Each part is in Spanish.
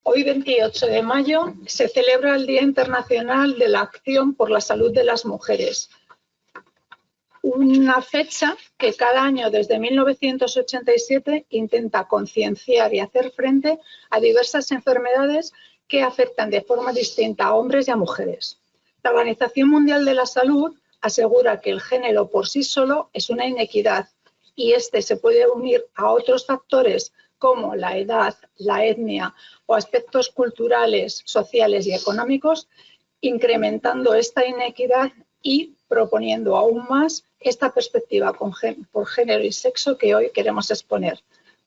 Hoy, 28 de mayo, se celebra el Día Internacional de la Acción por la Salud de las Mujeres. Una fecha que cada año desde 1987 intenta concienciar y hacer frente a diversas enfermedades que afectan de forma distinta a hombres y a mujeres. La Organización Mundial de la Salud asegura que el género por sí solo es una inequidad y este se puede unir a otros factores como la edad, la etnia o aspectos culturales, sociales y económicos, incrementando esta inequidad y proponiendo aún más esta perspectiva por género y sexo que hoy queremos exponer.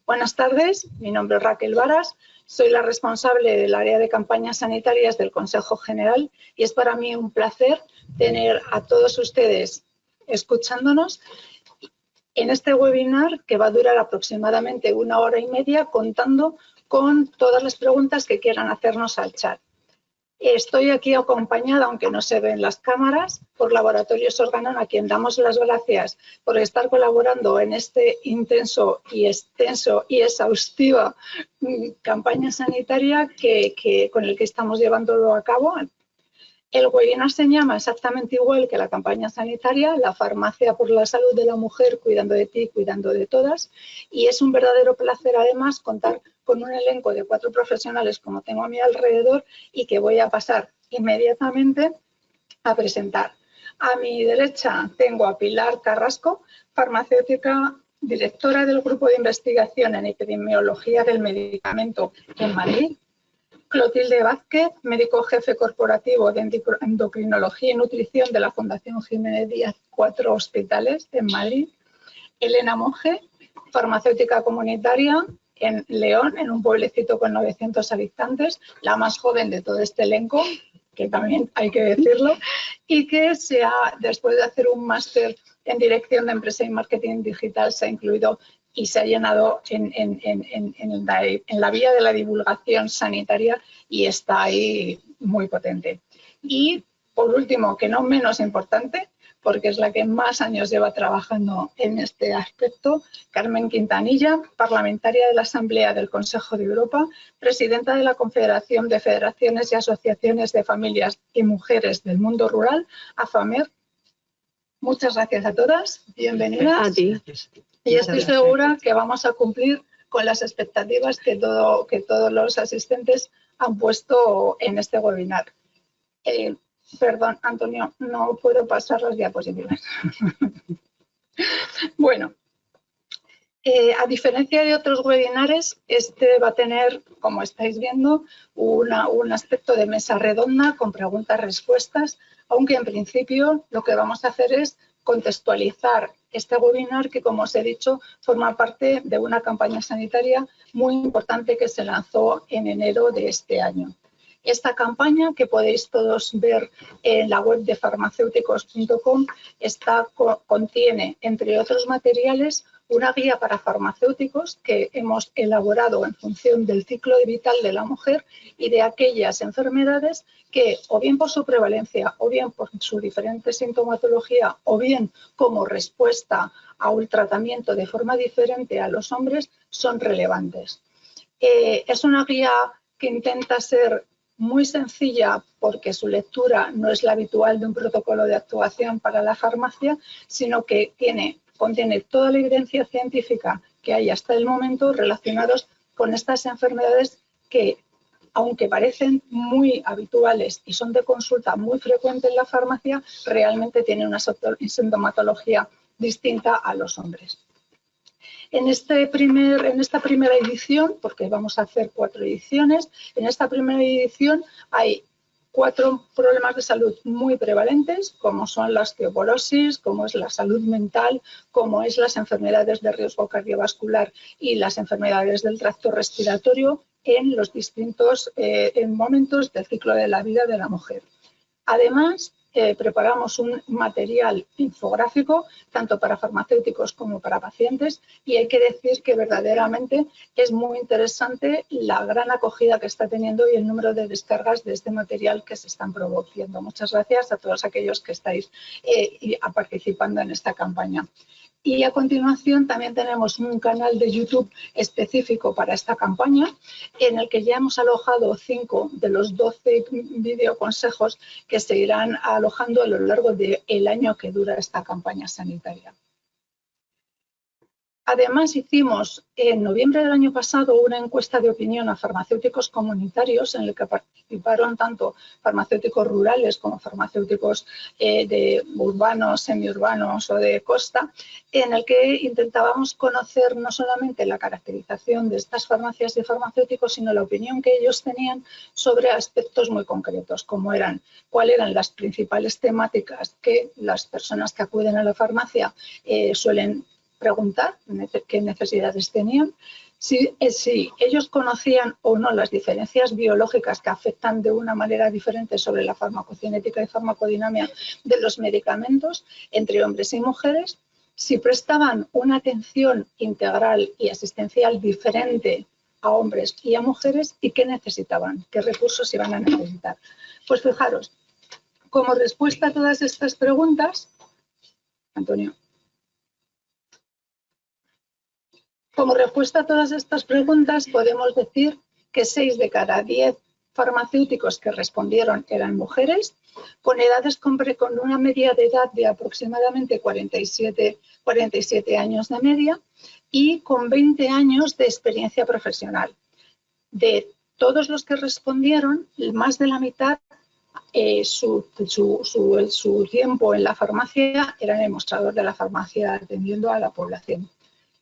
Buenas tardes, mi nombre es Raquel Varas, soy la responsable del área de campañas sanitarias del Consejo General y es para mí un placer tener a todos ustedes escuchándonos en este webinar que va a durar aproximadamente 1 hora y media contando con todas las preguntas que quieran hacernos al chat. Estoy aquí acompañada, aunque no se ven las cámaras, por Laboratorios Organon, a quien damos las gracias por estar colaborando en este intenso y extenso y exhaustiva campaña sanitaria con el que estamos llevándolo a cabo. El webinar se llama exactamente igual que la campaña sanitaria, la farmacia por la salud de la mujer, cuidando de ti, cuidando de todas. Y es un verdadero placer además contar con un elenco de 4 profesionales como tengo a mi alrededor y que voy a pasar inmediatamente a presentar. A mi derecha tengo a Pilar Carrasco, farmacéutica, directora del Grupo de Investigación en Epidemiología del Medicamento en Madrid. Clotilde Vázquez, médico jefe corporativo de endocrinología y nutrición de la Fundación Jiménez Díaz, 4 hospitales en Madrid. Elena Monge, farmacéutica comunitaria en León, en un pueblecito con 900 habitantes, la más joven de todo este elenco, que también hay que decirlo, y que después de hacer un máster en dirección de empresa y marketing digital, se ha incluido y se ha llenado en la vía de la divulgación sanitaria y está ahí muy potente. Y por último, que no menos importante, porque es la que más años lleva trabajando en este aspecto, Carmen Quintanilla, parlamentaria de la Asamblea del Consejo de Europa, presidenta de la Confederación de Federaciones y Asociaciones de Familias y Mujeres del Mundo Rural, AFAMER. Muchas gracias a todas, bienvenidas. A ti. Y estoy segura que vamos a cumplir con las expectativas que todos los asistentes han puesto en este webinar. Perdón, Antonio, no puedo pasar las diapositivas. Bueno, a diferencia de otros webinares, este va a tener, como estáis viendo, un aspecto de mesa redonda con preguntas-respuestas, aunque en principio lo que vamos a hacer es contextualizar este webinar que, como os he dicho, forma parte de una campaña sanitaria muy importante que se lanzó en enero de este año. Esta campaña, que podéis todos ver en la web de farmacéuticos.com, contiene, entre otros materiales, una guía para farmacéuticos que hemos elaborado en función del ciclo vital de la mujer y de aquellas enfermedades que, o bien por su prevalencia, o bien por su diferente sintomatología, o bien como respuesta a un tratamiento de forma diferente a los hombres, son relevantes. Es una guía que intenta ser muy sencilla porque su lectura no es la habitual de un protocolo de actuación para la farmacia, sino que contiene toda la evidencia científica que hay hasta el momento relacionados con estas enfermedades que, aunque parecen muy habituales y son de consulta muy frecuente en la farmacia, realmente tienen una sintomatología distinta a los hombres. En esta primera edición, porque vamos a hacer 4 ediciones, en esta primera edición hay 4 problemas de salud muy prevalentes, como son la osteoporosis, como es la salud mental, como es las enfermedades de riesgo cardiovascular y las enfermedades del tracto respiratorio en los distintos momentos del ciclo de la vida de la mujer. Además, preparamos un material infográfico tanto para farmacéuticos como para pacientes y hay que decir que verdaderamente es muy interesante la gran acogida que está teniendo y el número de descargas de este material que se están produciendo. Muchas gracias a todos aquellos que estáis participando en esta campaña. Y a continuación también tenemos un canal de YouTube específico para esta campaña, en el que ya hemos alojado 5 de los 12 videoconsejos que se irán alojando a lo largo del año que dura esta campaña sanitaria. Además, hicimos en noviembre del año pasado una encuesta de opinión a farmacéuticos comunitarios en la que participaron tanto farmacéuticos rurales como farmacéuticos de urbanos, semiurbanos o de costa, en el que intentábamos conocer no solamente la caracterización de estas farmacias y farmacéuticos, sino la opinión que ellos tenían sobre aspectos muy concretos, como eran cuáles eran las principales temáticas que las personas que acuden a la farmacia suelen preguntar qué necesidades tenían, si ellos conocían o no las diferencias biológicas que afectan de una manera diferente sobre la farmacocinética y farmacodinámica de los medicamentos entre hombres y mujeres, si prestaban una atención integral y asistencial diferente a hombres y a mujeres y qué necesitaban, qué recursos iban a necesitar. Pues fijaros, como respuesta a todas estas preguntas, Antonio, como respuesta a todas estas preguntas, podemos decir que 6 de cada 10 farmacéuticos que respondieron eran mujeres, con edades con una media de edad de aproximadamente 47 años de media y con 20 años de experiencia profesional. De todos los que respondieron, más de la mitad, su tiempo en la farmacia era en el mostrador de la farmacia atendiendo a la población.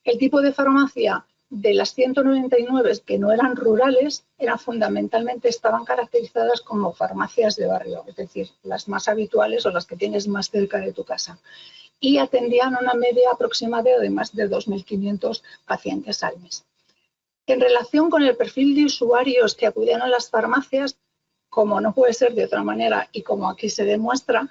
El tipo de farmacia de las 199 que no eran rurales fundamentalmente estaban caracterizadas como farmacias de barrio, es decir, las más habituales o las que tienes más cerca de tu casa. Y atendían una media aproximada de más de 2.500 pacientes al mes. En relación con el perfil de usuarios que acudían a las farmacias, como no puede ser de otra manera y como aquí se demuestra,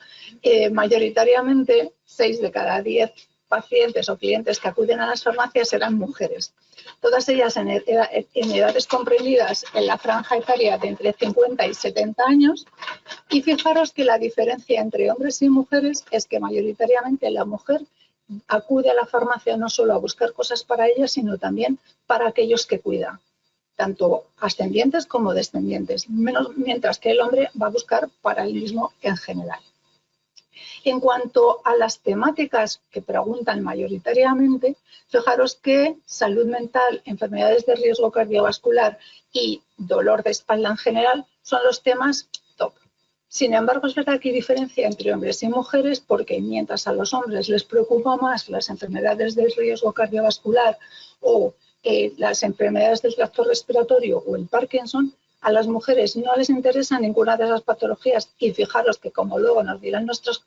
mayoritariamente 6 de cada 10 pacientes o clientes que acuden a las farmacias eran mujeres. Todas ellas en edades comprendidas en la franja etaria de entre 50 y 70 años. Y fijaros que la diferencia entre hombres y mujeres es que mayoritariamente la mujer acude a la farmacia no solo a buscar cosas para ella, sino también para aquellos que cuida, tanto ascendientes como descendientes, mientras que el hombre va a buscar para él mismo en general. En cuanto a las temáticas que preguntan mayoritariamente, fijaros que salud mental, enfermedades de riesgo cardiovascular y dolor de espalda en general son los temas top. Sin embargo, es verdad que hay diferencia entre hombres y mujeres porque mientras a los hombres les preocupa más las enfermedades de riesgo cardiovascular o las enfermedades del tracto respiratorio o el Parkinson, a las mujeres no les interesa ninguna de esas patologías y fijaros que, como luego nos dirán nuestros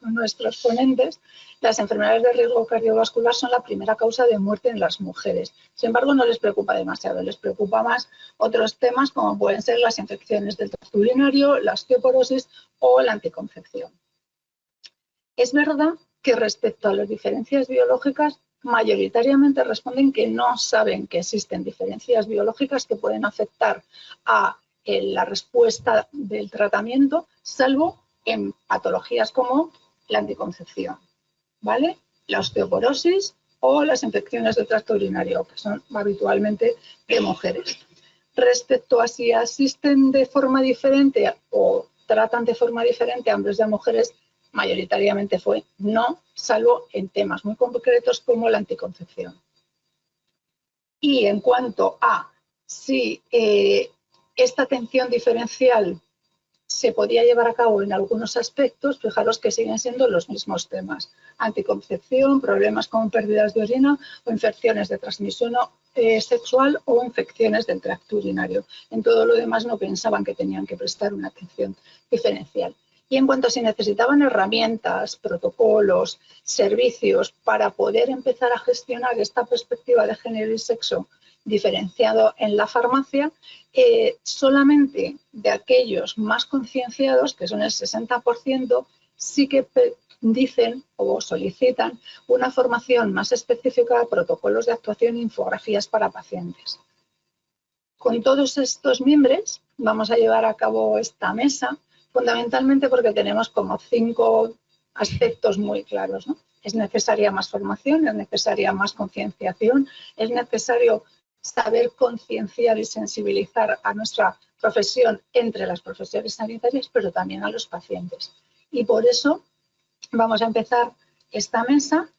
ponentes, las enfermedades de riesgo cardiovascular son la primera causa de muerte en las mujeres. Sin embargo, no les preocupa demasiado, les preocupa más otros temas como pueden ser las infecciones del tracto urinario, la osteoporosis o la anticoncepción. Es verdad que respecto a las diferencias biológicas, mayoritariamente responden que no saben que existen diferencias biológicas que pueden afectar a la respuesta del tratamiento, salvo en patologías como la anticoncepción, ¿vale? La osteoporosis o las infecciones del tracto urinario, que son habitualmente de mujeres. Respecto a si asisten de forma diferente o tratan de forma diferente a hombres y a mujeres, mayoritariamente fue no, salvo en temas muy concretos como la anticoncepción. Y en cuanto a si esta atención diferencial se podía llevar a cabo en algunos aspectos, fijaros que siguen siendo los mismos temas. Anticoncepción, problemas como pérdidas de orina o infecciones de transmisión sexual o infecciones del tracto urinario. En todo lo demás no pensaban que tenían que prestar una atención diferencial. Y en cuanto a si necesitaban herramientas, protocolos, servicios para poder empezar a gestionar esta perspectiva de género y sexo diferenciado en la farmacia, solamente de aquellos más concienciados, que son el 60%, sí que dicen o solicitan una formación más específica de protocolos de actuación e infografías para pacientes. Con todos estos miembros vamos a llevar a cabo esta mesa, fundamentalmente porque tenemos como 5 aspectos muy claros, ¿no? Es necesaria más formación, es necesaria más concienciación, es necesario saber concienciar y sensibilizar a nuestra profesión entre las profesiones sanitarias, pero también a los pacientes. Y por eso vamos a empezar esta mesa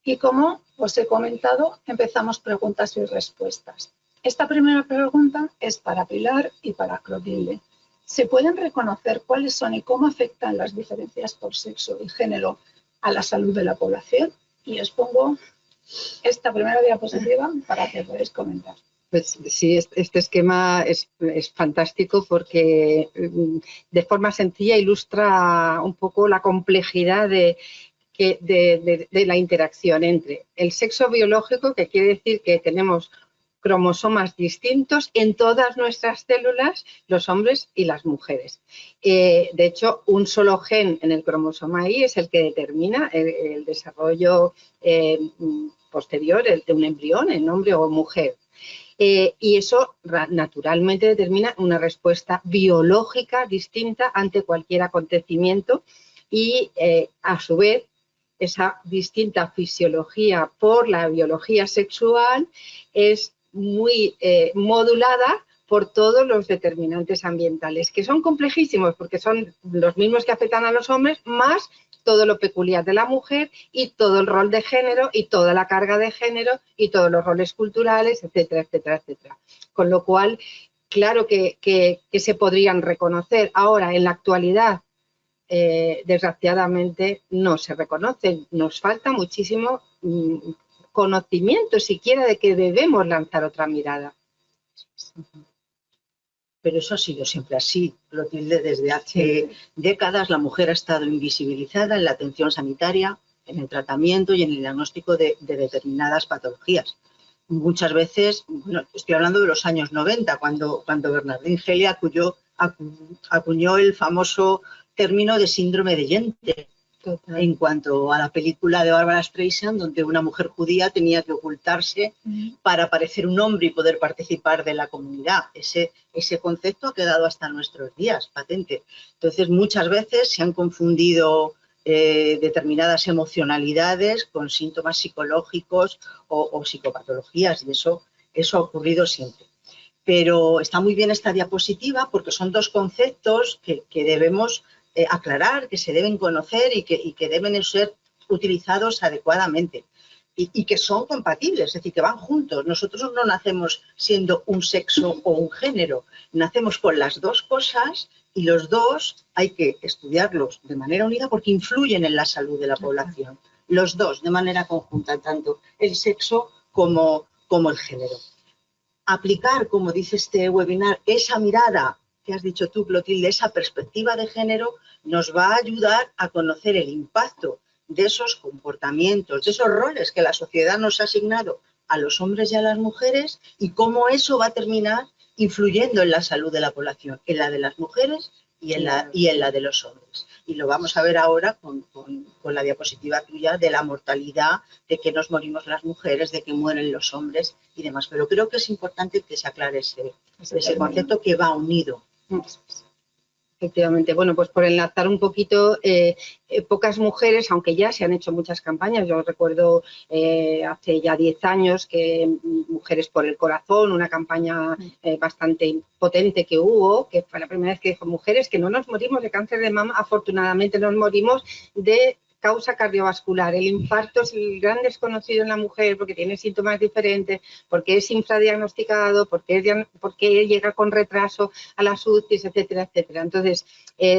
y, como os he comentado, empezamos preguntas y respuestas. Esta primera pregunta es para Pilar y para Clotilde. ¿Se pueden reconocer cuáles son y cómo afectan las diferencias por sexo y género a la salud de la población? Y os pongo esta primera diapositiva para que podáis comentar. Pues sí, este esquema es fantástico porque de forma sencilla ilustra un poco la complejidad de la interacción entre el sexo biológico, que quiere decir que tenemos cromosomas distintos en todas nuestras células, los hombres y las mujeres. De hecho, un solo gen en el cromosoma Y es el que determina el desarrollo posterior de un embrión en hombre o mujer. Y eso naturalmente determina una respuesta biológica distinta ante cualquier acontecimiento y, a su vez, esa distinta fisiología por la biología sexual es muy modulada por todos los determinantes ambientales, que son complejísimos porque son los mismos que afectan a los hombres, más todo lo peculiar de la mujer y todo el rol de género y toda la carga de género y todos los roles culturales, etcétera, etcétera, etcétera. Con lo cual, claro que se podrían reconocer. Ahora, en la actualidad, desgraciadamente, no se reconocen. Nos falta muchísimo conocimiento siquiera de que debemos lanzar otra mirada. Pero eso ha sido siempre así, Clotilde. Desde hace décadas la mujer ha estado invisibilizada en la atención sanitaria, en el tratamiento y en el diagnóstico de determinadas patologías. Muchas veces, bueno, estoy hablando de los años 90, cuando Bernardín Geli acuñó el famoso término de síndrome de Yente. Total. En cuanto a la película de Barbara Streisand, donde una mujer judía tenía que ocultarse para parecer un hombre y poder participar de la comunidad. Ese concepto ha quedado hasta nuestros días, patente. Entonces, muchas veces se han confundido determinadas emocionalidades con síntomas psicológicos o psicopatologías, y eso ha ocurrido siempre. Pero está muy bien esta diapositiva porque son dos conceptos que debemos aclarar, que se deben conocer y que deben ser utilizados adecuadamente y que son compatibles, es decir, que van juntos. Nosotros no nacemos siendo un sexo o un género, nacemos con las dos cosas y los dos hay que estudiarlos de manera unida porque influyen en la salud de la población. Los dos de manera conjunta, tanto el sexo como el género. Aplicar, como dice este webinar, esa mirada que has dicho tú, Clotilde, esa perspectiva de género, nos va a ayudar a conocer el impacto de esos comportamientos, de esos roles que la sociedad nos ha asignado a los hombres y a las mujeres y cómo eso va a terminar influyendo en la salud de la población, en la de las mujeres y en la de los hombres. Y lo vamos a ver ahora con la diapositiva tuya de la mortalidad, de que nos morimos las mujeres, de que mueren los hombres y demás. Pero creo que es importante que se aclare ese concepto que va unido. Efectivamente. Bueno, pues por enlazar un poquito, pocas mujeres, aunque ya se han hecho muchas campañas, yo recuerdo hace ya 10 años que Mujeres por el Corazón, una campaña bastante potente que hubo, que fue la primera vez que dijo: mujeres, que no nos morimos de cáncer de mama, afortunadamente nos morimos de causa cardiovascular. El infarto es el gran desconocido en la mujer porque tiene síntomas diferentes, porque es infradiagnosticado, porque llega con retraso a las UCIs, etcétera, etcétera. Entonces,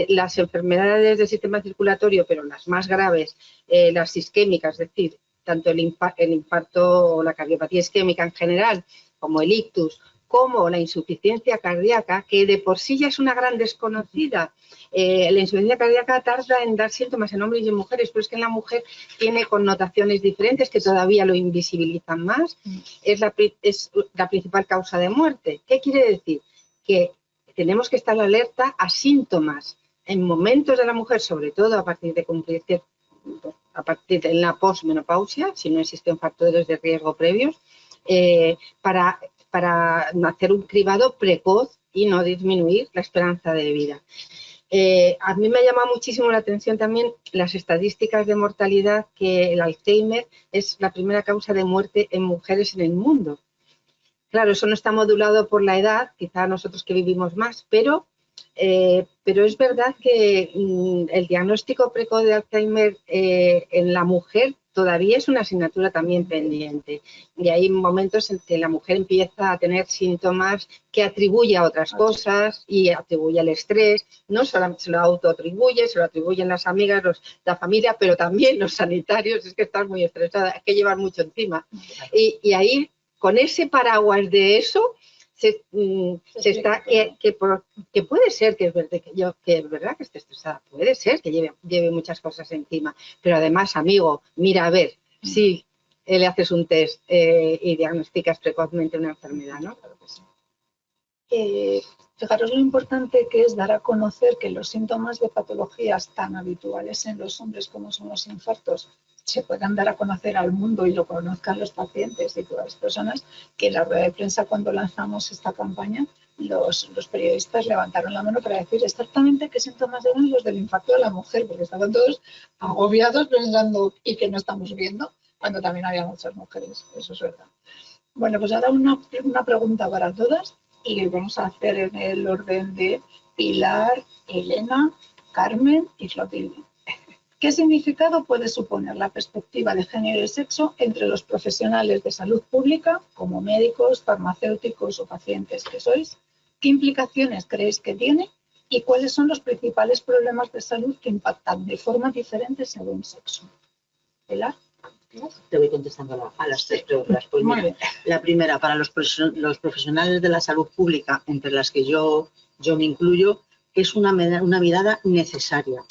las enfermedades del sistema circulatorio, pero las más graves, las isquémicas, es decir, tanto el infarto o la cardiopatía isquémica en general, como el ictus, como la insuficiencia cardíaca, que de por sí ya es una gran desconocida. La insuficiencia cardíaca tarda en dar síntomas en hombres y en mujeres, pero es que en la mujer tiene connotaciones diferentes que todavía lo invisibilizan más. Es la principal causa de muerte. ¿Qué quiere decir? Que tenemos que estar alerta a síntomas en momentos de la mujer, sobre todo a partir de cumplir de la posmenopausia, si no existen factores de riesgo previos, para hacer un cribado precoz y no disminuir la esperanza de vida. A mí me llama muchísimo la atención también las estadísticas de mortalidad, que el Alzheimer es la primera causa de muerte en mujeres en el mundo. Claro, eso no está modulado por la edad, quizá nosotros que vivimos más, pero es verdad que el diagnóstico precoz de Alzheimer en la mujer todavía es una asignatura también pendiente. Y hay momentos en que la mujer empieza a tener síntomas que atribuye a otras cosas y atribuye al estrés. No solamente se lo autoatribuye, se lo atribuyen las amigas, la familia, pero también los sanitarios. Es que estás muy estresada, es que llevan mucho encima. Y ahí, con ese paraguas de eso, que puede ser que es verdad que esté estresada, puede ser que lleve muchas cosas encima, pero además, amigo, mira, a ver, si le haces un test y diagnosticas precozmente una enfermedad, ¿no? Claro que sí. Fijaros lo importante que es dar a conocer que los síntomas de patologías tan habituales en los hombres como son los infartos se puedan dar a conocer al mundo y lo conozcan los pacientes y todas las personas, que en la rueda de prensa cuando lanzamos esta campaña los periodistas levantaron la mano para decir exactamente qué síntomas eran los del infarto de la mujer, porque estaban todos agobiados pensando y que no estamos viendo, cuando también había muchas mujeres, eso es verdad. Bueno, pues ahora una pregunta para todas y vamos a hacer en el orden de Pilar, Elena, Carmen y Clotilde. ¿Qué significado puede suponer la perspectiva de género y sexo entre los profesionales de salud pública, como médicos, farmacéuticos o pacientes que sois? ¿Qué implicaciones creéis que tiene? ¿Y cuáles son los principales problemas de salud que impactan de forma diferente según sexo? ¿Pilar? Te voy contestando a las tres preguntas. Pues mira, la primera, para los profesionales de la salud pública, entre las que yo me incluyo, es una mirada necesaria.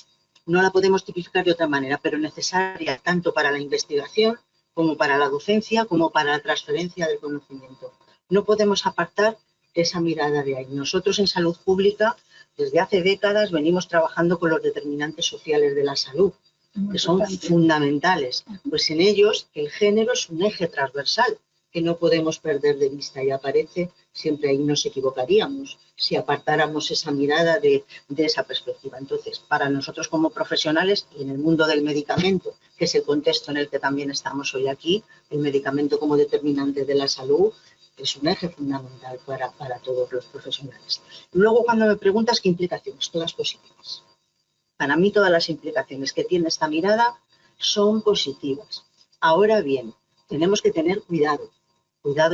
No la podemos tipificar de otra manera, pero necesaria tanto para la investigación como para la docencia, como para la transferencia del conocimiento. No podemos apartar esa mirada de ahí. Nosotros en salud pública, desde hace décadas, venimos trabajando con los determinantes sociales de la salud, que son fundamentales. Pues en ellos el género es un eje transversal que no podemos perder de vista y aparece, siempre ahí nos equivocaríamos si apartáramos esa mirada de esa perspectiva. Entonces, para nosotros como profesionales y en el mundo del medicamento, que es el contexto en el que también estamos hoy aquí, el medicamento como determinante de la salud es un eje fundamental para todos los profesionales. Luego, cuando me preguntas qué implicaciones, todas positivas. Para mí todas las implicaciones que tiene esta mirada son positivas. Ahora bien, tenemos que tener cuidado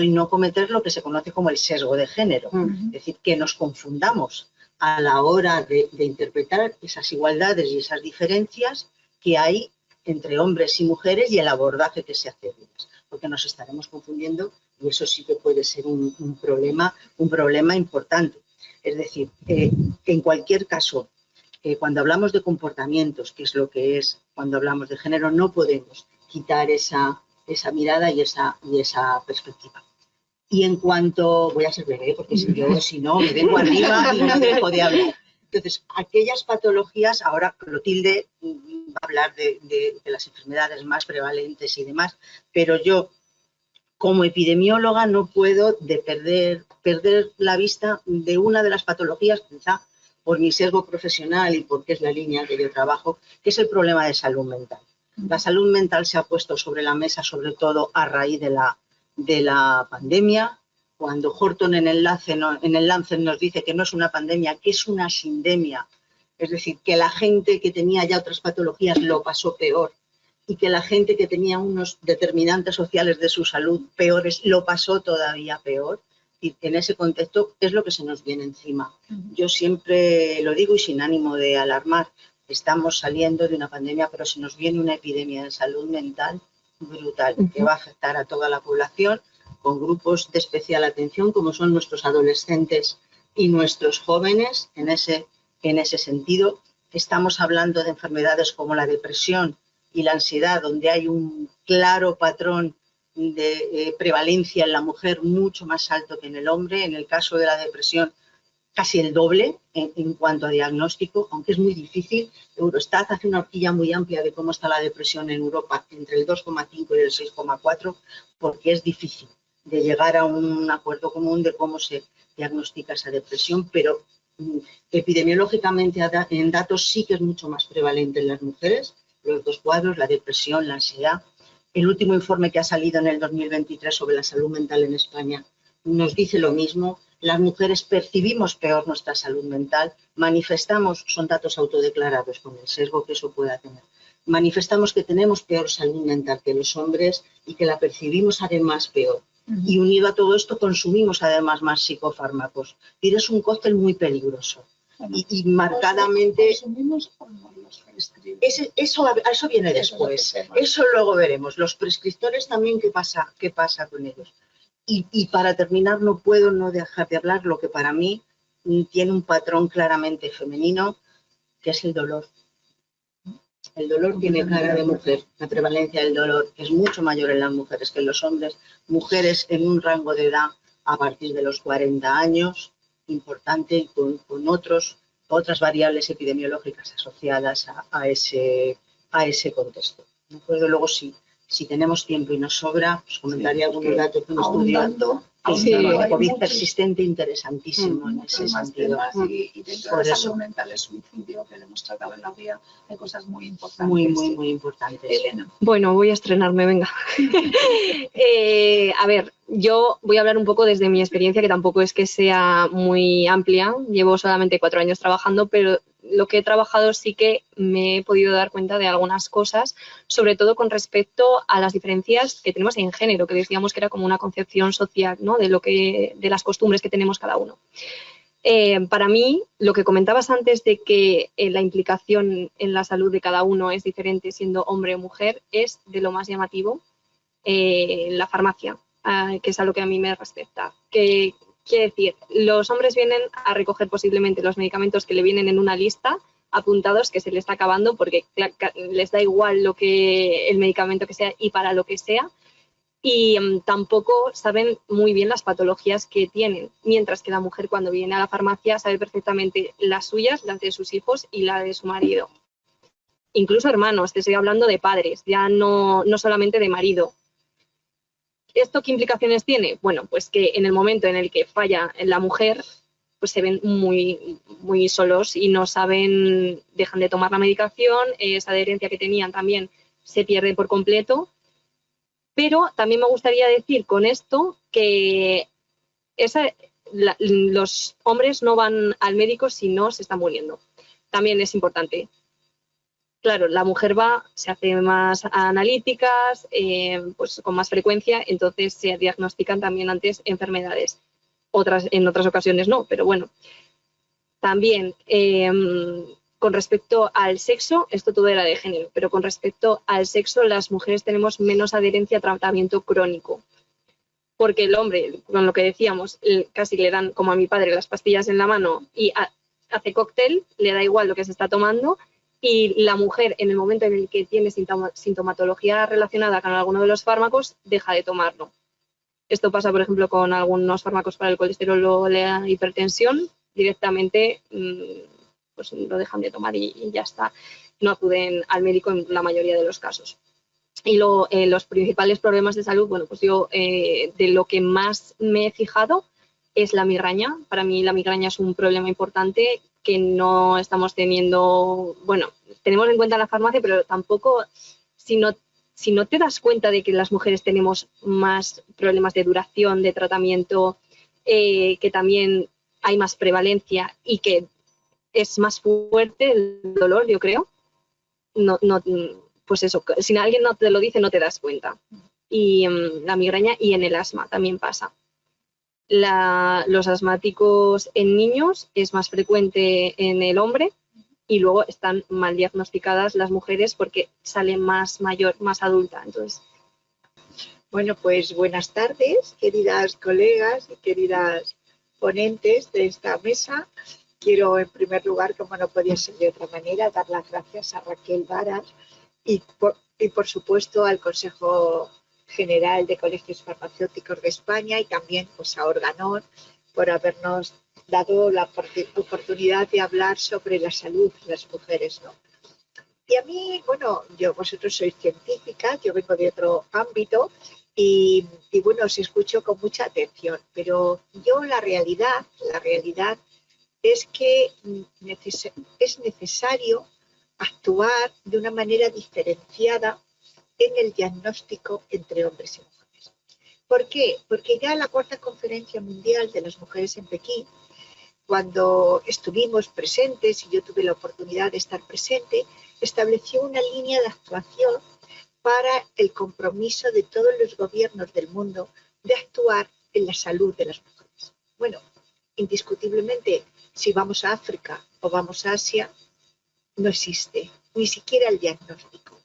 y no cometer lo que se conoce como el sesgo de género. Es decir, que nos confundamos a la hora de interpretar esas igualdades y esas diferencias que hay entre hombres y mujeres y el abordaje que se hace de ellas. Porque nos estaremos confundiendo y eso sí que puede ser un problema importante. Es decir, en cualquier caso, cuando hablamos de comportamientos, que es lo que es cuando hablamos de género, no podemos quitar esa mirada y esa perspectiva. Y en cuanto, voy a ser breve, porque si no, me vengo arriba y no dejo de hablar. Entonces, aquellas patologías, ahora Clotilde va a hablar de las enfermedades más prevalentes y demás, pero yo, como epidemióloga, no puedo perder la vista de una de las patologías, quizá por mi sesgo profesional y porque es la línea que yo trabajo, que es el problema de salud mental. La salud mental se ha puesto sobre la mesa, sobre todo a raíz de la pandemia, cuando Horton en el Lancet nos dice que no es una pandemia, que es una sindemia, es decir, que la gente que tenía ya otras patologías lo pasó peor y que la gente que tenía unos determinantes sociales de su salud peores lo pasó todavía peor. Y en ese contexto es lo que se nos viene encima. Yo siempre lo digo y sin ánimo de alarmar, estamos saliendo de una pandemia, pero se nos viene una epidemia de salud mental brutal que va a afectar a toda la población con grupos de especial atención como son nuestros adolescentes y nuestros jóvenes. En ese sentido, estamos hablando de enfermedades como la depresión y la ansiedad, donde hay un claro patrón de prevalencia en la mujer mucho más alto que en el hombre. En el caso de la depresión, casi el doble en cuanto a diagnóstico, aunque es muy difícil. Eurostat hace una horquilla muy amplia de cómo está la depresión en Europa, entre el 2,5 y el 6,4, porque es difícil de llegar a un acuerdo común de cómo se diagnostica esa depresión, pero Epidemiológicamente, en datos sí que es mucho más prevalente en las mujeres, los dos cuadros, la depresión, la ansiedad. El último informe que ha salido en el 2023 sobre la salud mental en España nos dice lo mismo. Las mujeres percibimos peor nuestra salud mental, manifestamos, son datos autodeclarados con el sesgo que eso pueda tener, manifestamos que tenemos peor salud mental que los hombres y que la percibimos además peor. Y unido a todo esto consumimos además más psicofármacos. Y es un cóctel muy peligroso. Y marcadamente... ¿Consumimos o no los prescribimos? Eso viene después. Eso luego veremos. Los prescriptores también, ¿qué pasa con ellos? Y para terminar, no puedo no dejar de hablar lo que para mí tiene un patrón claramente femenino, que es el dolor. El dolor tiene cara de mujer. La prevalencia del dolor es mucho mayor en las mujeres que en los hombres. Mujeres en un rango de edad a partir de los 40 años, importante, con otras variables epidemiológicas asociadas a ese contexto. ¿De acuerdo? Luego, si tenemos tiempo y nos sobra, os comentaré algunos datos de un estudio de COVID persistente interesantísimo en ese sentido. Y dentro de la salud mental es un suicidio que lo hemos tratado en la guía, hay cosas muy importantes. Muy importantes. Elena. Bueno, voy a estrenarme, venga. A ver, yo voy a hablar un poco desde mi experiencia, que tampoco es que sea muy amplia. Llevo solamente 4 años trabajando, pero lo que he trabajado sí que me he podido dar cuenta de algunas cosas, sobre todo con respecto a las diferencias que tenemos en género, que decíamos que era como una concepción social, ¿no? De las costumbres que tenemos cada uno. Para mí, lo que comentabas antes de que la implicación en la salud de cada uno es diferente siendo hombre o mujer, es de lo más llamativo en la farmacia, que es a lo que a mí me respecta. Que quiere decir, los hombres vienen a recoger posiblemente los medicamentos que le vienen en una lista apuntados que se le está acabando porque les da igual el medicamento que sea y para lo que sea. Y tampoco saben muy bien las patologías que tienen, mientras que la mujer cuando viene a la farmacia sabe perfectamente las suyas, las de sus hijos y la de su marido. Incluso hermanos, te estoy hablando de padres, ya no solamente de marido. ¿Esto qué implicaciones tiene? Bueno, pues que en el momento en el que falla la mujer, pues se ven muy, muy solos y no saben, dejan de tomar la medicación, esa adherencia que tenían también se pierde por completo. Pero también me gustaría decir con esto que los hombres no van al médico si no se están muriendo. También es importante. Claro, la mujer se hace más analíticas, pues con más frecuencia, entonces se diagnostican también antes enfermedades. En otras ocasiones no, pero bueno. También con respecto al sexo, esto todo era de género, pero con respecto al sexo, las mujeres tenemos menos adherencia a tratamiento crónico. Porque el hombre, con lo que decíamos, casi le dan, como a mi padre, las pastillas en la mano y hace cóctel, le da igual lo que se está tomando. Y la mujer, en el momento en el que tiene sintomatología relacionada con alguno de los fármacos, deja de tomarlo. Esto pasa, por ejemplo, con algunos fármacos para el colesterol o la hipertensión. Directamente pues lo dejan de tomar y ya está. No acuden al médico en la mayoría de los casos. Y los principales problemas de salud, bueno, pues yo de lo que más me he fijado es la migraña. Para mí la migraña es un problema importante que no estamos teniendo, bueno, tenemos en cuenta la farmacia, pero tampoco, si no te das cuenta de que las mujeres tenemos más problemas de duración, de tratamiento, que también hay más prevalencia y que es más fuerte el dolor, yo creo, pues eso, si alguien no te lo dice no te das cuenta. Y la migraña y en el asma también pasa. Los asmáticos en niños es más frecuente en el hombre y luego están mal diagnosticadas las mujeres porque salen más mayor, más adulta. Entonces, bueno, pues buenas tardes, queridas colegas y queridas ponentes de esta mesa. Quiero, en primer lugar, como no podía ser de otra manera, dar las gracias a Raquel Varas y por supuesto, al Consejo General de Colegios Farmacéuticos de España y también pues, a Organon por habernos dado la oportunidad de hablar sobre la salud de las mujeres, ¿no? Y a mí, bueno, vosotros sois científicas, yo vengo de otro ámbito y bueno, os escucho con mucha atención, pero yo la realidad es que es necesario actuar de una manera diferenciada en el diagnóstico entre hombres y mujeres. ¿Por qué? Porque ya la cuarta conferencia mundial de las mujeres en Pekín, cuando estuvimos presentes, y yo tuve la oportunidad de estar presente, estableció una línea de actuación para el compromiso de todos los gobiernos del mundo de actuar en la salud de las mujeres. Bueno, indiscutiblemente, si vamos a África o vamos a Asia, no existe ni siquiera el diagnóstico.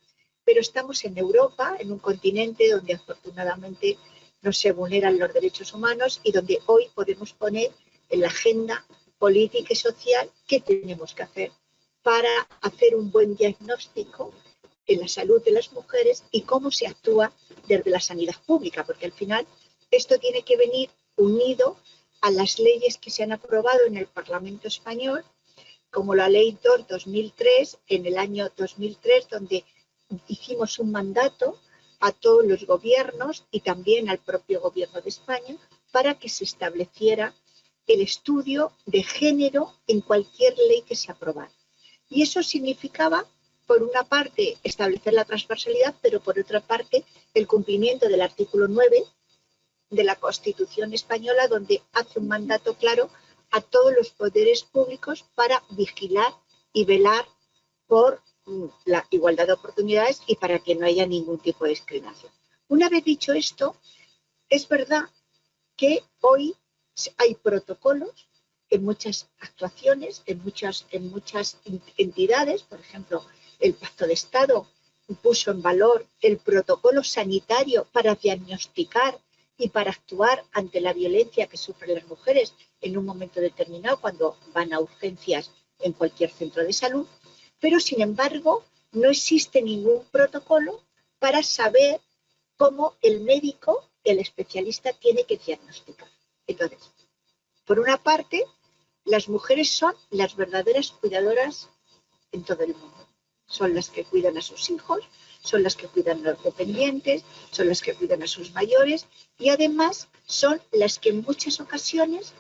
Pero estamos en Europa, en un continente donde afortunadamente no se vulneran los derechos humanos y donde hoy podemos poner en la agenda política y social qué tenemos que hacer para hacer un buen diagnóstico en la salud de las mujeres y cómo se actúa desde la sanidad pública, porque al final esto tiene que venir unido a las leyes que se han aprobado en el Parlamento español, como la Ley 2/2003, en el año 2003, donde hicimos un mandato a todos los gobiernos y también al propio gobierno de España para que se estableciera el estudio de género en cualquier ley que se aprobara. Y eso significaba, por una parte, establecer la transversalidad, pero por otra parte, el cumplimiento del artículo 9 de la Constitución española, donde hace un mandato claro a todos los poderes públicos para vigilar y velar por la igualdad de oportunidades y para que no haya ningún tipo de discriminación. Una vez dicho esto, es verdad que hoy hay protocolos en muchas actuaciones, en muchas entidades. Por ejemplo, el Pacto de Estado puso en valor el protocolo sanitario para diagnosticar y para actuar ante la violencia que sufren las mujeres en un momento determinado cuando van a urgencias en cualquier centro de salud. Pero, sin embargo, no existe ningún protocolo para saber cómo el médico, el especialista, tiene que diagnosticar. Entonces, por una parte, las mujeres son las verdaderas cuidadoras en todo el mundo. Son las que cuidan a sus hijos, son las que cuidan a los dependientes, son las que cuidan a sus mayores y además son las que en muchas ocasiones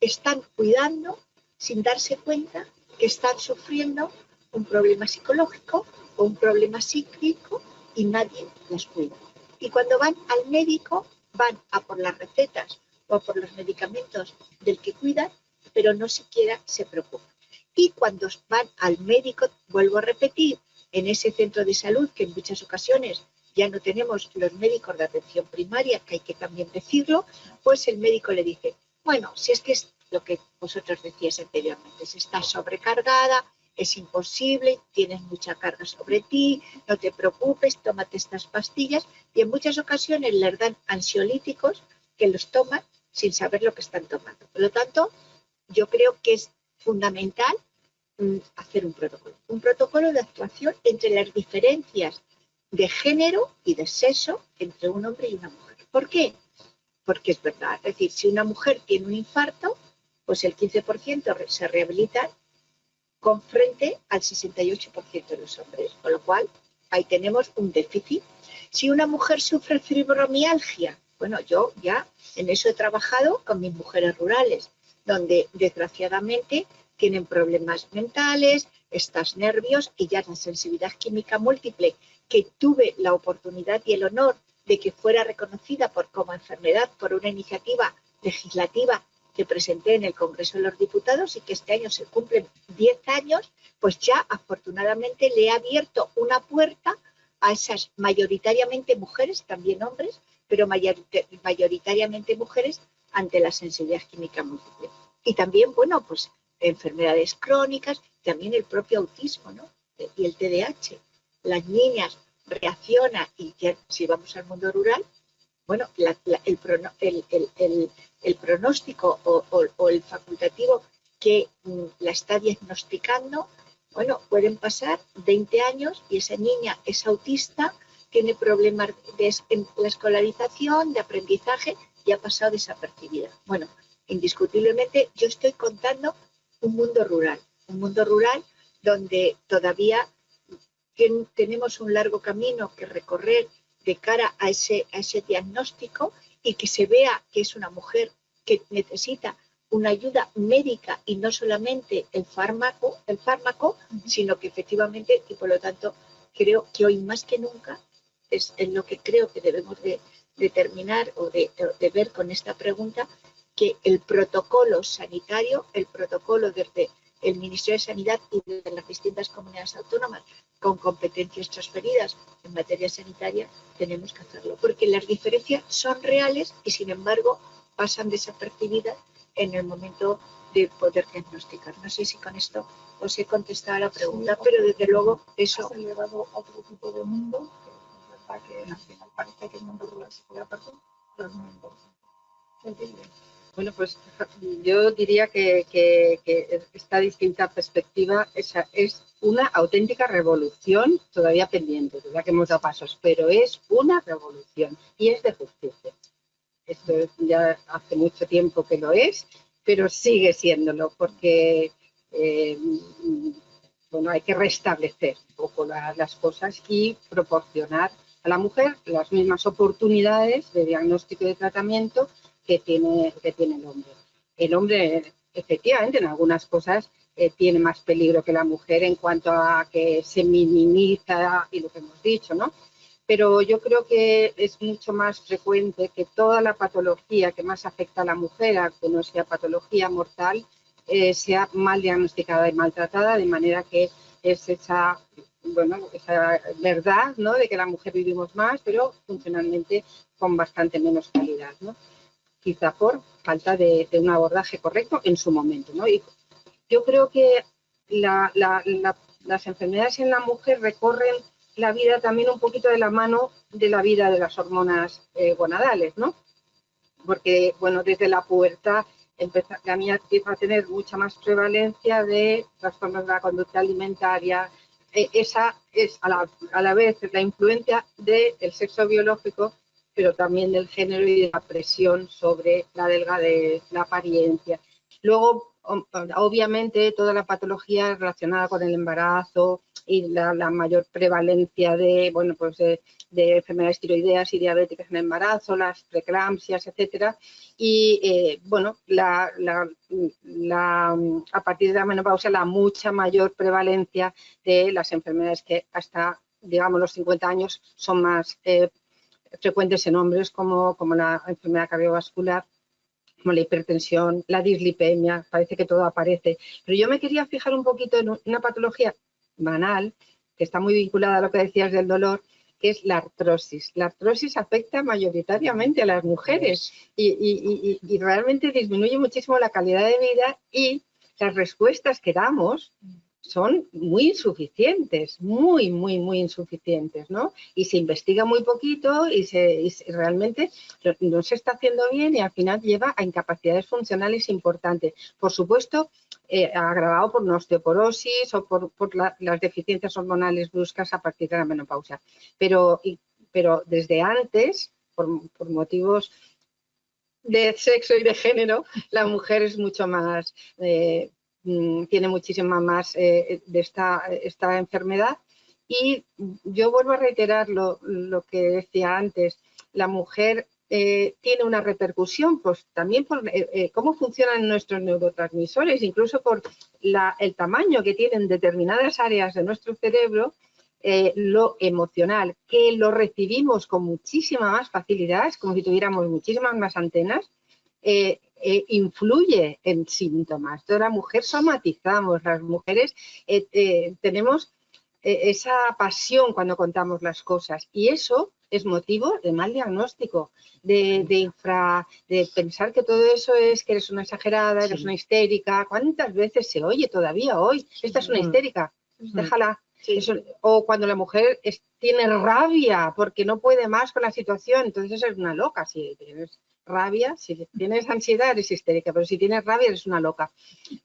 están cuidando sin darse cuenta que están sufriendo un problema psicológico o un problema psíquico y nadie las cuida. Y cuando van al médico, van a por las recetas o a por los medicamentos del que cuidan, pero no siquiera se preocupan. Y cuando van al médico, vuelvo a repetir, en ese centro de salud, que en muchas ocasiones ya no tenemos los médicos de atención primaria, que hay que también decirlo, pues el médico le dice, bueno, si es que es lo que vosotros decíais anteriormente, si estás sobrecargada, es imposible, tienes mucha carga sobre ti, no te preocupes, tómate estas pastillas, y en muchas ocasiones les dan ansiolíticos que los toman sin saber lo que están tomando. Por lo tanto, yo creo que es fundamental hacer un protocolo de actuación entre las diferencias de género y de sexo entre un hombre y una mujer. ¿Por qué? Porque es verdad, es decir, si una mujer tiene un infarto, pues el 15% se rehabilita con frente al 68% de los hombres, con lo cual ahí tenemos un déficit. Si una mujer sufre fibromialgia, bueno, yo ya en eso he trabajado con mis mujeres rurales, donde desgraciadamente tienen problemas mentales, estos nervios y ya la sensibilidad química múltiple, que tuve la oportunidad y el honor de que fuera reconocida como enfermedad por una iniciativa legislativa que presenté en el Congreso de los Diputados y que este año se cumplen 10 años, pues ya afortunadamente le he abierto una puerta a esas mayoritariamente mujeres, también hombres, pero mayoritariamente mujeres ante la sensibilidad química múltiple. Y también, bueno, pues enfermedades crónicas, también el propio autismo, ¿no? Y el TDAH. Las niñas reaccionan y ya, si vamos al mundo rural, bueno, el pronóstico o el facultativo que la está diagnosticando, bueno, pueden pasar 20 años y esa niña es autista, tiene problemas en la escolarización, de aprendizaje y ha pasado desapercibida. Bueno, indiscutiblemente yo estoy contando un mundo rural donde todavía tenemos un largo camino que recorrer de cara a ese diagnóstico y que se vea que es una mujer que necesita una ayuda médica y no solamente el fármaco, sino que efectivamente, y por lo tanto creo que hoy más que nunca es en lo que creo que debemos de determinar o de ver con esta pregunta, que el protocolo sanitario, el protocolo desde el Ministerio de Sanidad y de las distintas comunidades autónomas con competencias transferidas en materia sanitaria, tenemos que hacerlo, porque las diferencias son reales y sin embargo pasan desapercibidas en el momento de poder diagnosticar. No sé si con esto os he contestado a la pregunta, pero desde luego eso... Has elevado a otro tipo de mundo, que es verdad que al final parece que el mundo rural se queda perdido, pero es muy importante. ¿Se entiende? Bueno, pues yo diría que esta distinta perspectiva es una auténtica revolución todavía pendiente, verdad que hemos dado pasos, pero es una revolución y es de justicia. Esto ya hace mucho tiempo que lo es, pero sigue siéndolo porque bueno, hay que restablecer un poco las cosas y proporcionar a la mujer las mismas oportunidades de diagnóstico y de tratamiento que tiene el hombre. El hombre, efectivamente, en algunas cosas tiene más peligro que la mujer en cuanto a que se minimiza y lo que hemos dicho, ¿no? Pero yo creo que es mucho más frecuente que toda la patología que más afecta a la mujer, aunque no sea patología mortal, sea mal diagnosticada y maltratada, de manera que es esa verdad, ¿no?, de que la mujer vivimos más, pero funcionalmente con bastante menos calidad, ¿no? Quizá por falta de un abordaje correcto en su momento, ¿no? Y yo creo que las enfermedades en la mujer recorren la vida también un poquito de la mano de la vida de las hormonas gonadales, ¿no? Porque, bueno, desde la pubertad la mía empieza a tener mucha más prevalencia de trastornos de la conducta alimentaria. Esa es a la vez la influencia del sexo biológico, pero también del género y de la presión sobre la delgadez, la apariencia. Luego, obviamente, toda la patología relacionada con el embarazo y la mayor prevalencia de, bueno, pues de enfermedades tiroideas y diabéticas en el embarazo, las preeclampsias, etcétera. Y, bueno, a partir de la menopausia, la mucha mayor prevalencia de las enfermedades que hasta, digamos, los 50 años son más frecuentes en hombres, como la enfermedad cardiovascular, como la hipertensión, la dislipemia, parece que todo aparece. Pero yo me quería fijar un poquito en una patología banal, que está muy vinculada a lo que decías del dolor, que es la artrosis. La artrosis afecta mayoritariamente a las mujeres y realmente disminuye muchísimo la calidad de vida, y las respuestas que damos son muy insuficientes, muy insuficientes, ¿no? Y se investiga muy poquito y realmente no se está haciendo bien, y al final lleva a incapacidades funcionales importantes. Por supuesto, agravado por una osteoporosis o por las deficiencias hormonales bruscas a partir de la menopausia. Pero desde antes, por motivos de sexo y de género, la mujer es mucho más... tiene muchísima más de esta enfermedad. Y yo vuelvo a reiterar lo que decía antes, la mujer tiene una repercusión, pues también por cómo funcionan nuestros neurotransmisores, incluso por el tamaño que tienen determinadas áreas de nuestro cerebro, lo emocional, que lo recibimos con muchísima más facilidad, es como si tuviéramos muchísimas más antenas, influye en síntomas. Toda la mujer somatizamos, las mujeres tenemos esa pasión cuando contamos las cosas, y eso es motivo de mal diagnóstico, de pensar que todo eso es que eres una exagerada, eres una histérica. ¿Cuántas veces se oye todavía hoy? Esta es una histérica, déjala. Sí. O cuando la mujer tiene rabia porque no puede más con la situación, entonces es una loca. Si tienes rabia, si tienes ansiedad eres histérica, pero si tienes rabia eres una loca.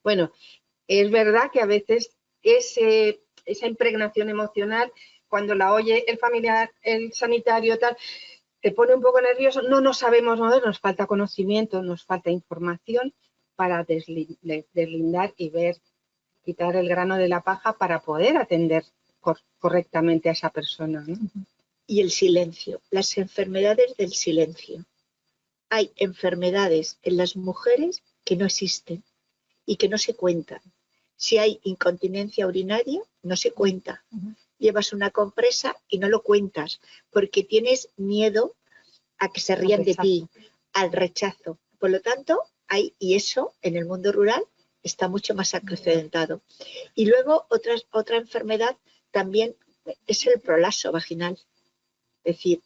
Bueno, es verdad que a veces esa impregnación emocional, cuando la oye el familiar, el sanitario, tal, te pone un poco nervioso. No sabemos mover, nos falta conocimiento, nos falta información para deslindar y ver, quitar el grano de la paja para poder atender correctamente a esa persona, ¿no? Y el silencio, las enfermedades del silencio. Hay enfermedades en las mujeres que no existen y que no se cuentan. Si hay incontinencia urinaria, no se cuenta. Llevas una compresa y no lo cuentas porque tienes miedo a que se rían de ti, al rechazo. Por lo tanto, y eso en el mundo rural está mucho más acrecentado. Y luego otra enfermedad también es el prolapso vaginal. Es decir,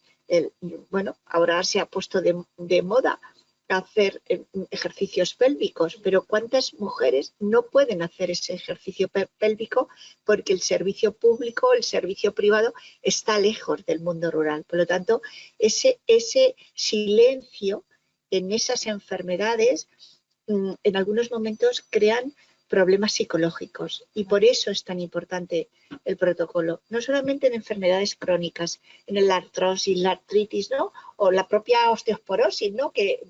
bueno, ahora se ha puesto de moda hacer ejercicios pélvicos, pero ¿cuántas mujeres no pueden hacer ese ejercicio pélvico porque el servicio público, el servicio privado está lejos del mundo rural? Por lo tanto, ese silencio en esas enfermedades en algunos momentos crean problemas psicológicos y por eso es tan importante el protocolo, no solamente en enfermedades crónicas, en la artrosis, la artritis, ¿no? O la propia osteoporosis, ¿no? Que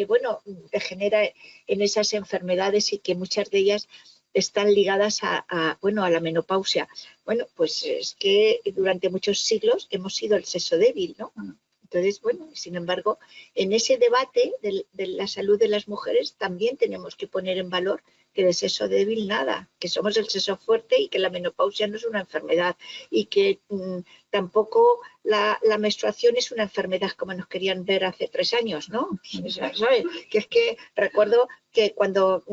bueno, degenera en esas enfermedades y que muchas de ellas están ligadas a la menopausia. Bueno, pues es que durante muchos siglos hemos sido el sexo débil, ¿no? Entonces, bueno, sin embargo, en ese debate de la salud de las mujeres también tenemos que poner en valor que del sexo débil nada, que somos el sexo fuerte y que la menopausia no es una enfermedad y que tampoco la menstruación es una enfermedad como nos querían ver hace 3 años, ¿no? ¿Sabes? Que es que recuerdo que cuando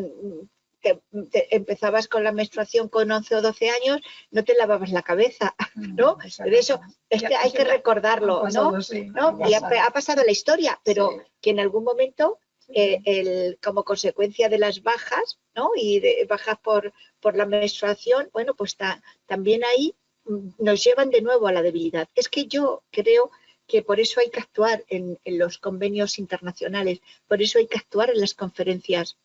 empezabas con la menstruación con 11 o 12 años, no te lavabas la cabeza, ¿no? De eso es que hay que recordarlo, ¿no? Y ha pasado la historia, pero que en algún momento como consecuencia de las bajas, ¿no? Y de bajas por la menstruación, bueno, pues también ahí nos llevan de nuevo a la debilidad. Es que yo creo que por eso hay que actuar en los convenios internacionales, por eso hay que actuar en las conferencias,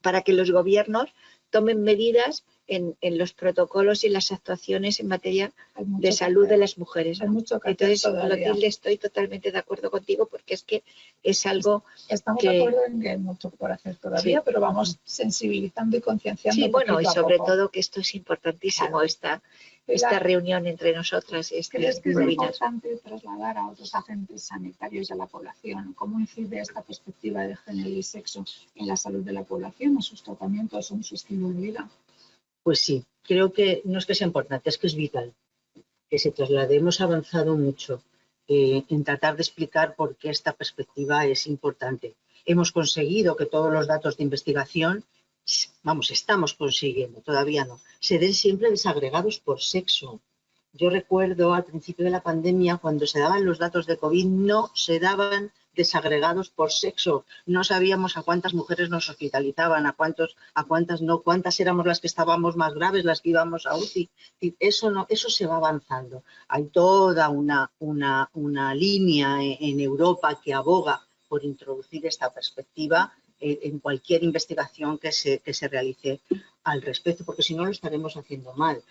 para que los gobiernos tomen medidas en los protocolos y las actuaciones en materia de salud de las mujeres, ¿no? Entonces, Clotilde, estoy totalmente de acuerdo contigo porque es que es algo Estamos de acuerdo en que hay mucho por hacer todavía, pero vamos sensibilizando y concienciando. Sí, bueno, y sobre todo que esto es importantísimo, claro. esta reunión entre nosotras. ¿Crees que es importante trasladar a otros agentes sanitarios y a la población cómo incide esta perspectiva de género y sexo en la salud de la población, en sus tratamientos o en su estilo de vida? Pues sí, creo que no es que sea importante, es que es vital que se traslade. Hemos avanzado mucho en tratar de explicar por qué esta perspectiva es importante. Hemos conseguido que todos los datos de investigación, estamos consiguiendo, todavía no, se den siempre desagregados por sexo. Yo recuerdo al principio de la pandemia, cuando se daban los datos de COVID, no se daban desagregados por sexo. No sabíamos a cuántas mujeres nos hospitalizaban, a cuántas no, cuántas éramos las que estábamos más graves, las que íbamos a UCI. Eso se va avanzando. Hay toda una línea en Europa que aboga por introducir esta perspectiva en cualquier investigación que se realice al respecto, porque si no lo estaremos haciendo mal.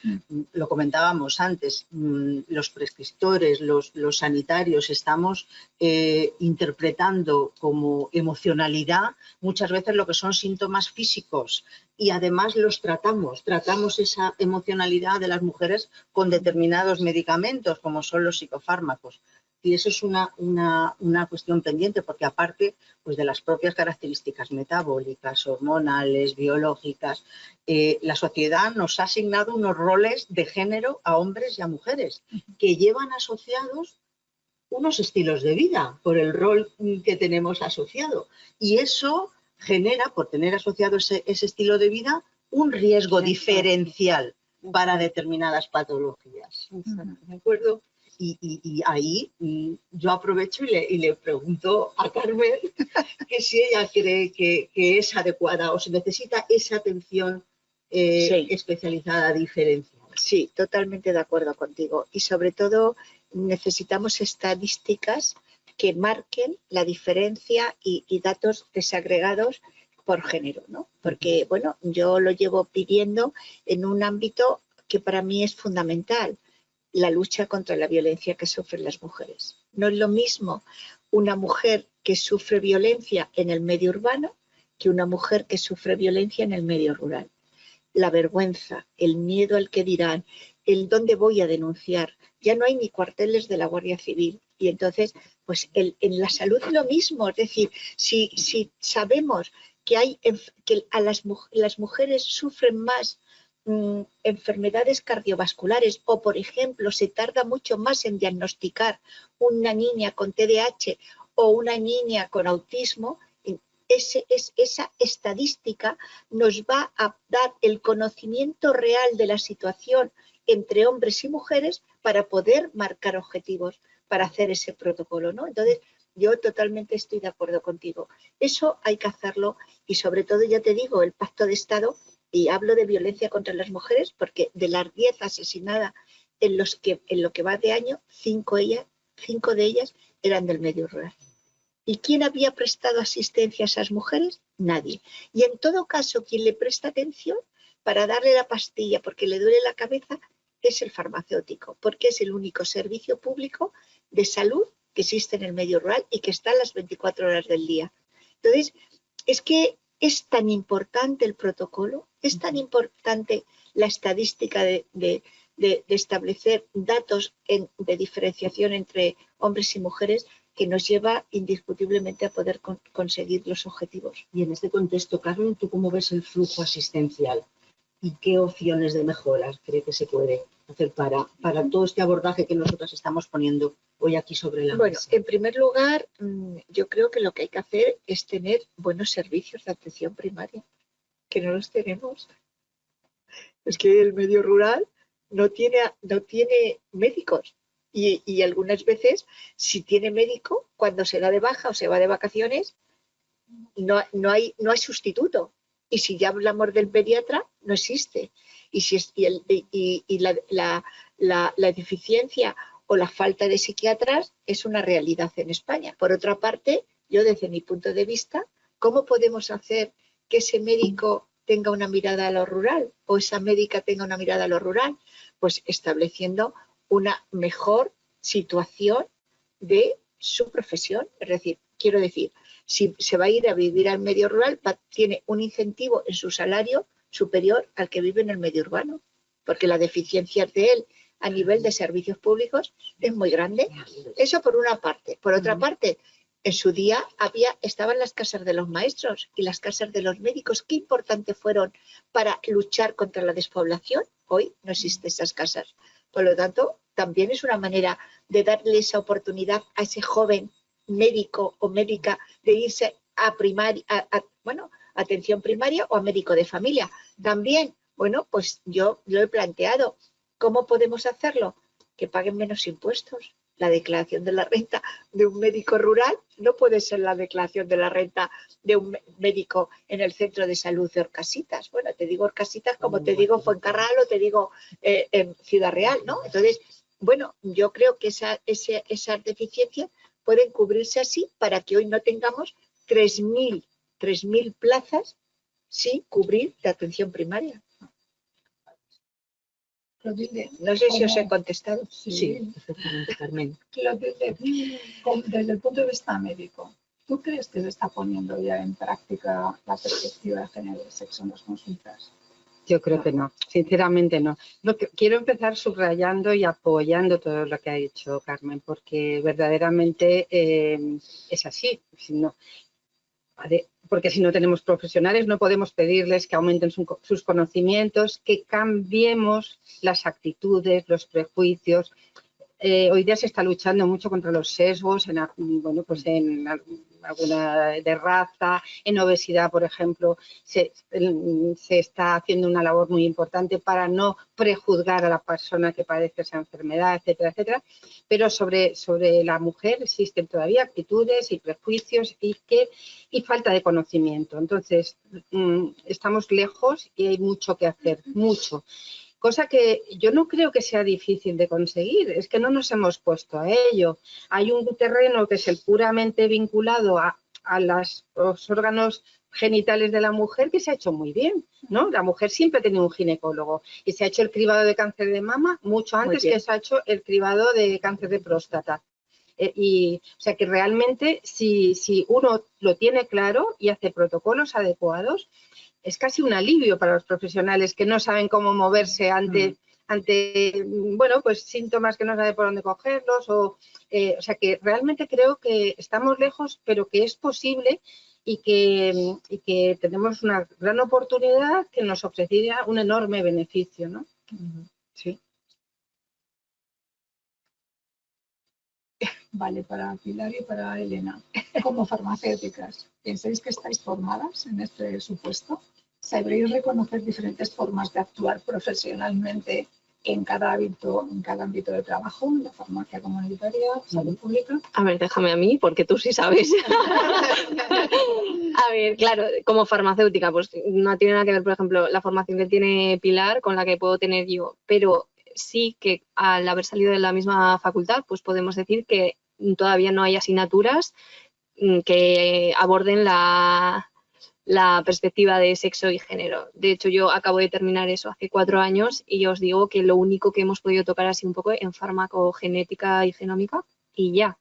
Lo comentábamos antes, los prescriptores, los sanitarios, estamos interpretando como emocionalidad muchas veces lo que son síntomas físicos y además los tratamos esa emocionalidad de las mujeres con determinados medicamentos como son los psicofármacos. Y eso es una cuestión pendiente porque aparte pues, de las propias características metabólicas, hormonales, biológicas, la sociedad nos ha asignado unos roles de género a hombres y a mujeres que llevan asociados unos estilos de vida por el rol que tenemos asociado. Y eso genera, por tener asociado ese estilo de vida, un riesgo diferencial para determinadas patologías. ¿De acuerdo? Y ahí yo aprovecho y le pregunto a Carmen que si ella cree que es adecuada o se necesita esa atención especializada diferenciada. Sí, totalmente de acuerdo contigo. Y sobre todo necesitamos estadísticas que marquen la diferencia y datos desagregados por género, ¿no? Porque, bueno, yo lo llevo pidiendo en un ámbito que para mí es fundamental, la lucha contra la violencia que sufren las mujeres. No es lo mismo una mujer que sufre violencia en el medio urbano que una mujer que sufre violencia en el medio rural. La vergüenza, el miedo al que dirán, el dónde voy a denunciar. Ya no hay ni cuarteles de la Guardia Civil. Y entonces, pues en la salud lo mismo, es decir, si sabemos que las mujeres sufren más enfermedades cardiovasculares o, por ejemplo, se tarda mucho más en diagnosticar una niña con TDAH o una niña con autismo, esa estadística nos va a dar el conocimiento real de la situación entre hombres y mujeres para poder marcar objetivos, para hacer ese protocolo, ¿no? Entonces, yo totalmente estoy de acuerdo contigo. Eso hay que hacerlo y sobre todo, ya te digo, el Pacto de Estado, y hablo de violencia contra las mujeres porque de las 10 asesinadas en lo que va de año, 5 de ellas eran del medio rural. ¿Y quién había prestado asistencia a esas mujeres? Nadie. Y en todo caso, quien le presta atención para darle la pastilla porque le duele la cabeza es el farmacéutico, porque es el único servicio público de salud que existe en el medio rural y que está las 24 horas del día. Entonces, es que es tan importante el protocolo, es tan importante la estadística de establecer datos de diferenciación entre hombres y mujeres, que nos lleva indiscutiblemente a poder conseguir los objetivos. Y en este contexto, Carmen, ¿tú cómo ves el flujo asistencial? ¿Y qué opciones de mejoras cree que se puede hacer para todo este abordaje que nosotras estamos poniendo hoy aquí sobre la mesa? Bueno, en primer lugar, yo creo que lo que hay que hacer es tener buenos servicios de atención primaria, que no los tenemos. Es que el medio rural no tiene médicos. Y algunas veces, si tiene médico, cuando se da de baja o se va de vacaciones, no hay sustituto. Y si ya hablamos del pediatra, no existe. Y la deficiencia o la falta de psiquiatras es una realidad en España. Por otra parte, yo desde mi punto de vista, ¿cómo podemos hacer que ese médico tenga una mirada a lo rural o esa médica tenga una mirada a lo rural? Pues estableciendo una mejor situación de su profesión. Es decir, quiero decir, si se va a ir a vivir al medio rural, tiene un incentivo en su salario superior al que vive en el medio urbano, porque la deficiencia de él a nivel de servicios públicos es muy grande. Eso por una parte. Por otra parte, en su día estaban las casas de los maestros y las casas de los médicos. Qué importante fueron para luchar contra la despoblación. Hoy no existen esas casas. Por lo tanto, también es una manera de darle esa oportunidad a ese joven médico o médica de irse a atención primaria o a médico de familia. También, bueno, pues yo lo he planteado. ¿Cómo podemos hacerlo? Que paguen menos impuestos. La declaración de la renta de un médico rural no puede ser la declaración de la renta de un médico en el centro de salud de Orcasitas. Bueno, te digo Orcasitas como te digo Fuencarral o te digo en Ciudad Real, ¿no? Entonces, bueno, yo creo que esas deficiencias pueden cubrirse así para que hoy no tengamos 3.000 plazas sin cubrir de atención primaria. Clotilde, No sé si os he contestado. Sí, perfectamente, Carmen. Clotilde, desde el punto de vista médico, ¿tú crees que se está poniendo ya en práctica la perspectiva de género y sexo en las consultas? Yo creo que no, sinceramente no. Quiero empezar subrayando y apoyando todo lo que ha dicho Carmen, porque verdaderamente es así. Porque si no tenemos profesionales no podemos pedirles que aumenten sus conocimientos, que cambiemos las actitudes, los prejuicios. Hoy día se está luchando mucho contra los sesgos, en alguna de raza, en obesidad, por ejemplo. Se está haciendo una labor muy importante para no prejuzgar a la persona que padece esa enfermedad, etcétera, etcétera. Pero sobre la mujer existen todavía actitudes y prejuicios y falta de conocimiento. Entonces, estamos lejos y hay mucho que hacer, mucho. Cosa que yo no creo que sea difícil de conseguir, es que no nos hemos puesto a ello. Hay un terreno que es el puramente vinculado a los órganos genitales de la mujer que se ha hecho muy bien, ¿no? La mujer siempre ha tenido un ginecólogo y se ha hecho el cribado de cáncer de mama mucho antes que se ha hecho el cribado de cáncer de próstata. O sea que realmente si uno lo tiene claro y hace protocolos adecuados, es casi un alivio para los profesionales que no saben cómo moverse ante bueno, pues síntomas que no sabe por dónde cogerlos, o sea que realmente creo que estamos lejos, pero que es posible y que tenemos una gran oportunidad que nos ofrecería un enorme beneficio, ¿no? Sí. Vale, para Pilar y para Elena, como farmacéuticas, ¿pensáis que estáis formadas en este supuesto? ¿Sabréis reconocer diferentes formas de actuar profesionalmente en cada ámbito de trabajo, la farmacia comunitaria, salud pública? A ver, déjame a mí, porque tú sí sabes. A ver, claro, como farmacéutica, pues no tiene nada que ver, por ejemplo, la formación que tiene Pilar con la que puedo tener yo, pero sí que al haber salido de la misma facultad, pues podemos decir que todavía no hay asignaturas que aborden la perspectiva de sexo y género. De hecho, yo acabo de terminar eso hace 4 años y os digo que lo único que hemos podido tocar así un poco en farmacogenética y genómica y ya.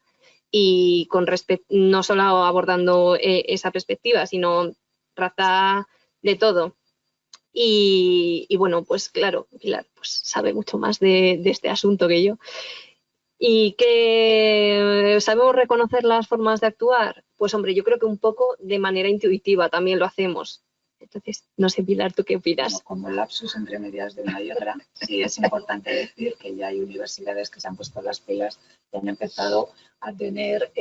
Y con respecto, no solo abordando esa perspectiva, sino raza de todo. Y bueno, pues claro, Pilar pues sabe mucho más de este asunto que yo. ¿Y que sabemos reconocer las formas de actuar? Pues hombre, yo creo que un poco de manera intuitiva también lo hacemos. Entonces, no sé, Pilar, ¿tú qué opinas? Como lapsus entre medias de una y otra, sí es importante decir que ya hay universidades que se han puesto las pilas y han empezado a tener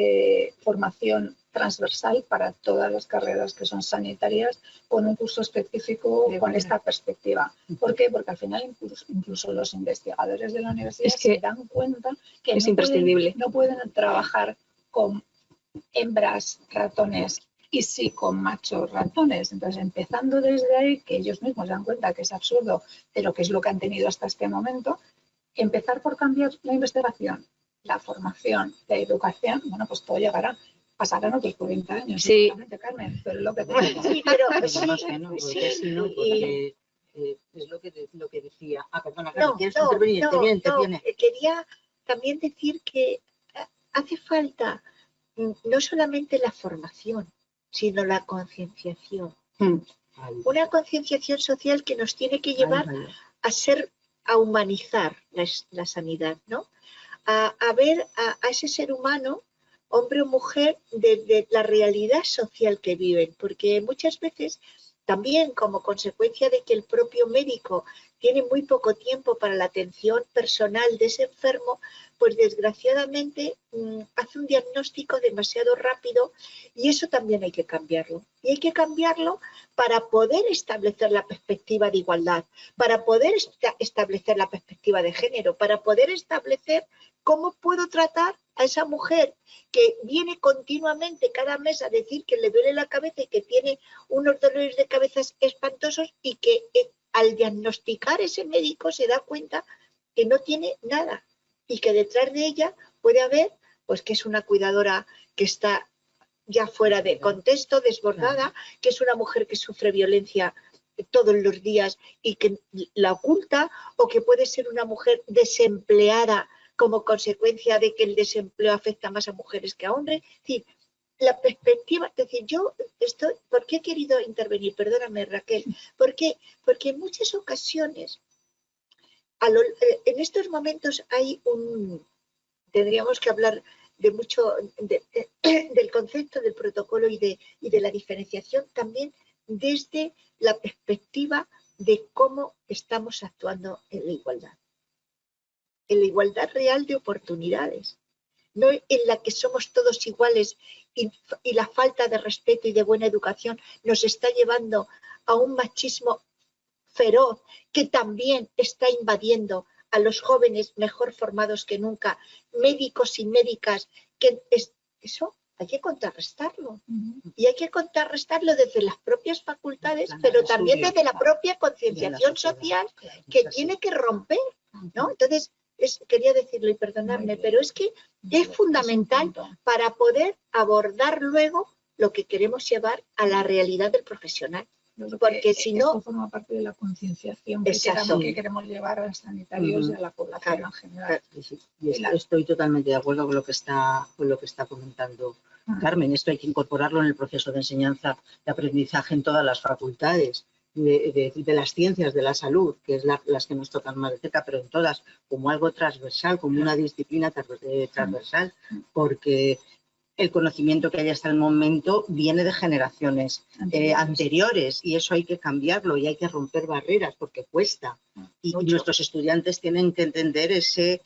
formación transversal para todas las carreras que son sanitarias con un curso específico con esta perspectiva. ¿Por qué? Porque al final incluso los investigadores de la universidad se dan cuenta que es imprescindible. No pueden trabajar con hembras ratones y sí con machos ratones. Entonces, empezando desde ahí, que ellos mismos se dan cuenta que es absurdo, pero que es lo que han tenido hasta este momento, empezar por cambiar la investigación, la formación, la educación, bueno, pues todo llegará. Pasarán otros 40 años, sí. Carmen, pero es lo que sí, pero porque es lo que decía. Perdona, Carmen, ¿quieres intervenir? Quería también decir que hace falta no solamente la formación, sino la concienciación. Una concienciación social que nos tiene que llevar a humanizar la sanidad, ¿no? A ver a ese ser humano, hombre o mujer, de la realidad social que viven, porque muchas veces también como consecuencia de que el propio médico tiene muy poco tiempo para la atención personal de ese enfermo, pues desgraciadamente hace un diagnóstico demasiado rápido y eso también hay que cambiarlo. Y hay que cambiarlo para poder establecer la perspectiva de igualdad, para poder establecer la perspectiva de género, para poder establecer cómo puedo tratar a esa mujer que viene continuamente cada mes a decir que le duele la cabeza y que tiene unos dolores de cabeza espantosos y que al diagnosticar ese médico se da cuenta que no tiene nada y que detrás de ella puede haber, pues que es una cuidadora que está ya fuera de contexto, desbordada, que es una mujer que sufre violencia todos los días y que la oculta, o que puede ser una mujer desempleada como consecuencia de que el desempleo afecta más a mujeres que a hombres. Es decir, la perspectiva, es decir, ¿por qué he querido intervenir? Perdóname, Raquel. ¿Por qué? Porque en muchas ocasiones, en estos momentos tendríamos que hablar de mucho del concepto del protocolo y de la diferenciación también desde la perspectiva de cómo estamos actuando en la igualdad. En la igualdad real de oportunidades, no en la que somos todos iguales y la falta de respeto y de buena educación nos está llevando a un machismo feroz que también está invadiendo a los jóvenes mejor formados que nunca, médicos y médicas, eso hay que contrarrestarlo. Y hay que contrarrestarlo desde las propias facultades, pero también desde la propia concienciación social que tiene que romper, ¿no? Entonces, quería decirlo y perdonarme, pero es que es fundamental para poder abordar luego lo que queremos llevar a la realidad del profesional. Porque si no... Esto forma parte de la concienciación que queremos llevar a los sanitarios y a la población en general. Y estoy totalmente de acuerdo con lo que está comentando Carmen. Esto hay que incorporarlo en el proceso de enseñanza y aprendizaje en todas las facultades. de las ciencias de la salud, que es las que nos tocan más de cerca, pero en todas, como algo transversal, como una disciplina transversal, porque el conocimiento que hay hasta el momento viene de generaciones anteriores y eso hay que cambiarlo y hay que romper barreras porque cuesta. Y nuestros estudiantes tienen que entender ese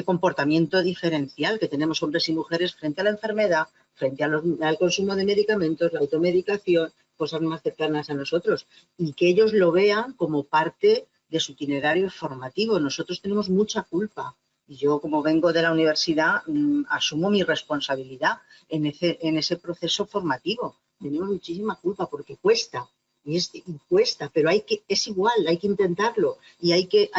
comportamiento diferencial que tenemos hombres y mujeres frente a la enfermedad, frente al consumo de medicamentos, la automedicación, cosas más cercanas a nosotros, y que ellos lo vean como parte de su itinerario formativo. Nosotros tenemos mucha culpa. Y yo, como vengo de la universidad, asumo mi responsabilidad en ese proceso formativo. Tenemos muchísima culpa porque cuesta, y cuesta, pero es igual, hay que intentarlo. Y hay que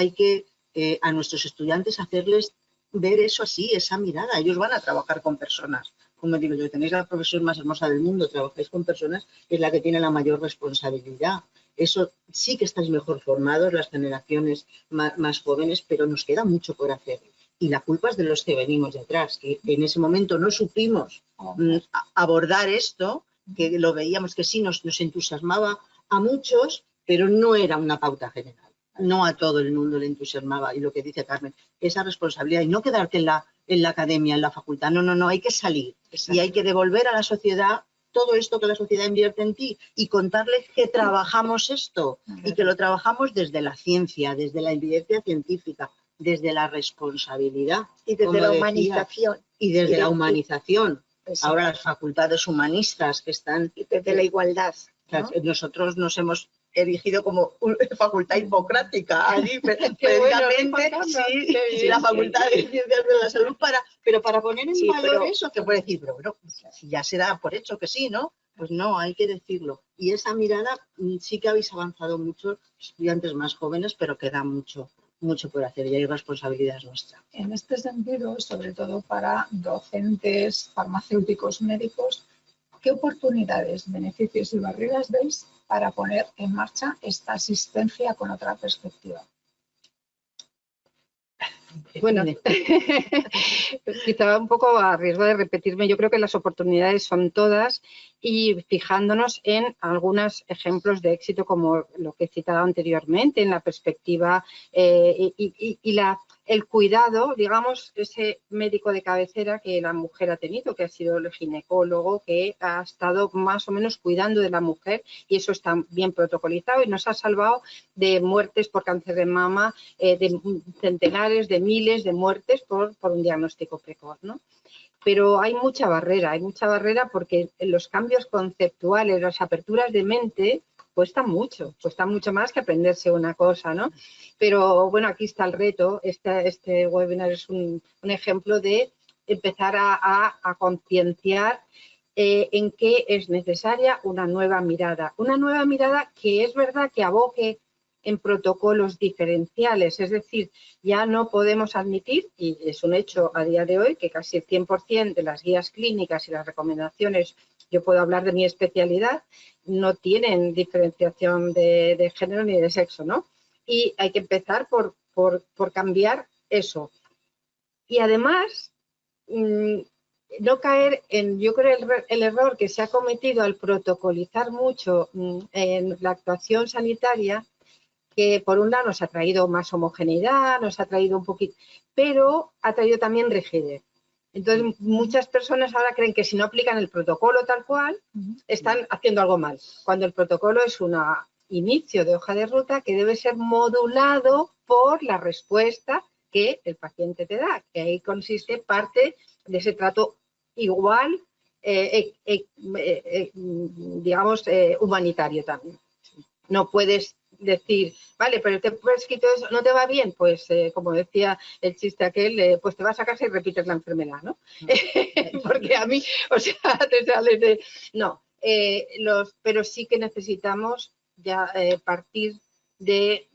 a nuestros estudiantes hacerles ver eso así, esa mirada. Ellos van a trabajar con personas. Como digo yo, tenéis la profesión más hermosa del mundo, trabajáis con personas, es la que tiene la mayor responsabilidad. Eso sí que estáis mejor formados, las generaciones más jóvenes, pero nos queda mucho por hacer. Y la culpa es de los que venimos de atrás, que en ese momento no supimos abordar esto, que lo veíamos que sí nos entusiasmaba a muchos, pero no era una pauta general. No a todo el mundo le entusiasmaba. Y lo que dice Carmen, esa responsabilidad y no quedarte en la academia, en la facultad. No, hay que salir. Exacto. Y hay que devolver a la sociedad todo esto que la sociedad invierte en ti y contarles que trabajamos esto y que lo trabajamos desde la ciencia, desde la evidencia científica, desde la responsabilidad. Y desde la humanización. Y desde la humanización. Exacto. Ahora las facultades humanistas que están... Y desde la igualdad, ¿no? Nosotros nos hemos erigido como una facultad hipocrática, allí, precisamente, sí, la facultad de ciencias de la salud, pero para poner en valor eso, que puede decir, pero bueno, si ya se da por hecho que sí, ¿no? Pues no, hay que decirlo. Y esa mirada sí que habéis avanzado mucho, estudiantes más jóvenes, pero queda mucho por hacer y hay responsabilidades nuestras. En este sentido, sobre todo para docentes, farmacéuticos, médicos, ¿qué oportunidades, beneficios y barreras veis para poner en marcha esta asistencia con otra perspectiva? Bueno, quizá un poco a riesgo de repetirme, yo creo que las oportunidades son todas y fijándonos en algunos ejemplos de éxito como lo que he citado anteriormente, en la perspectiva el cuidado, digamos, ese médico de cabecera que la mujer ha tenido, que ha sido el ginecólogo, que ha estado más o menos cuidando de la mujer y eso está bien protocolizado y nos ha salvado de muertes por cáncer de mama, de centenares, de miles de muertes por un diagnóstico precoz, ¿no? Pero hay mucha barrera porque los cambios conceptuales, las aperturas de mente cuesta mucho más que aprenderse una cosa, ¿no? Pero bueno, aquí está el reto, este webinar es un ejemplo de empezar a concienciar en qué es necesaria una nueva mirada que es verdad que aboque en protocolos diferenciales, es decir, ya no podemos admitir, y es un hecho a día de hoy, que casi el 100% de las guías clínicas y las recomendaciones, yo puedo hablar de mi especialidad, no tienen diferenciación de género ni de sexo, ¿no? Y hay que empezar por cambiar eso. Y además, no caer en, yo creo, el error que se ha cometido al protocolizar mucho en la actuación sanitaria, que por un lado nos ha traído más homogeneidad, nos ha traído un poquito, pero ha traído también rigidez. Entonces, muchas personas ahora creen que si no aplican el protocolo tal cual, están haciendo algo mal, cuando el protocolo es un inicio de hoja de ruta que debe ser modulado por la respuesta que el paciente te da, que ahí consiste parte de ese trato igual, digamos, humanitario también. No puedes decir, vale, pero te he prescrito eso, ¿no te va bien? Pues, como decía el chiste aquel, pues te vas a casa y repites la enfermedad, ¿no? Porque a mí, o sea, te sales de... No, pero sí que necesitamos ya partir de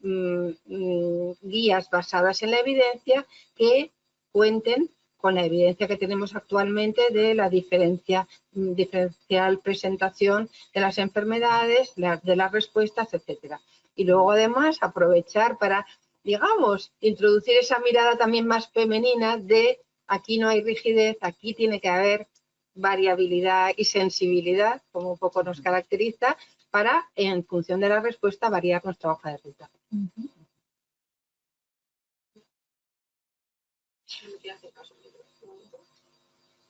guías basadas en la evidencia que cuenten con la evidencia que tenemos actualmente de la diferencial presentación de las enfermedades, de las respuestas, etcétera. Y luego, además, aprovechar para, digamos, introducir esa mirada también más femenina de aquí no hay rigidez, aquí tiene que haber variabilidad y sensibilidad, como un poco nos caracteriza, para, en función de la respuesta, variar nuestra hoja de ruta.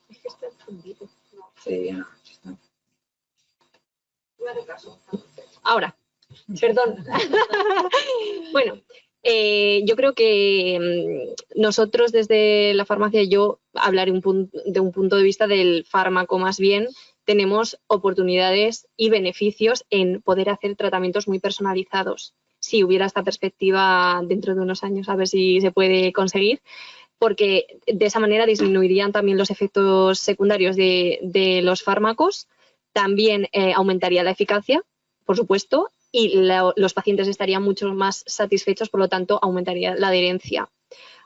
Es que está encendido. Sí, Ahora, perdón. Bueno, yo creo que nosotros desde la farmacia, yo hablaré de un punto de vista del fármaco más bien, tenemos oportunidades y beneficios en poder hacer tratamientos muy personalizados. Si hubiera esta perspectiva dentro de unos años, a ver si se puede conseguir, porque de esa manera disminuirían también los efectos secundarios de los fármacos, también aumentaría la eficacia, por supuesto, y los pacientes estarían mucho más satisfechos, por lo tanto, aumentaría la adherencia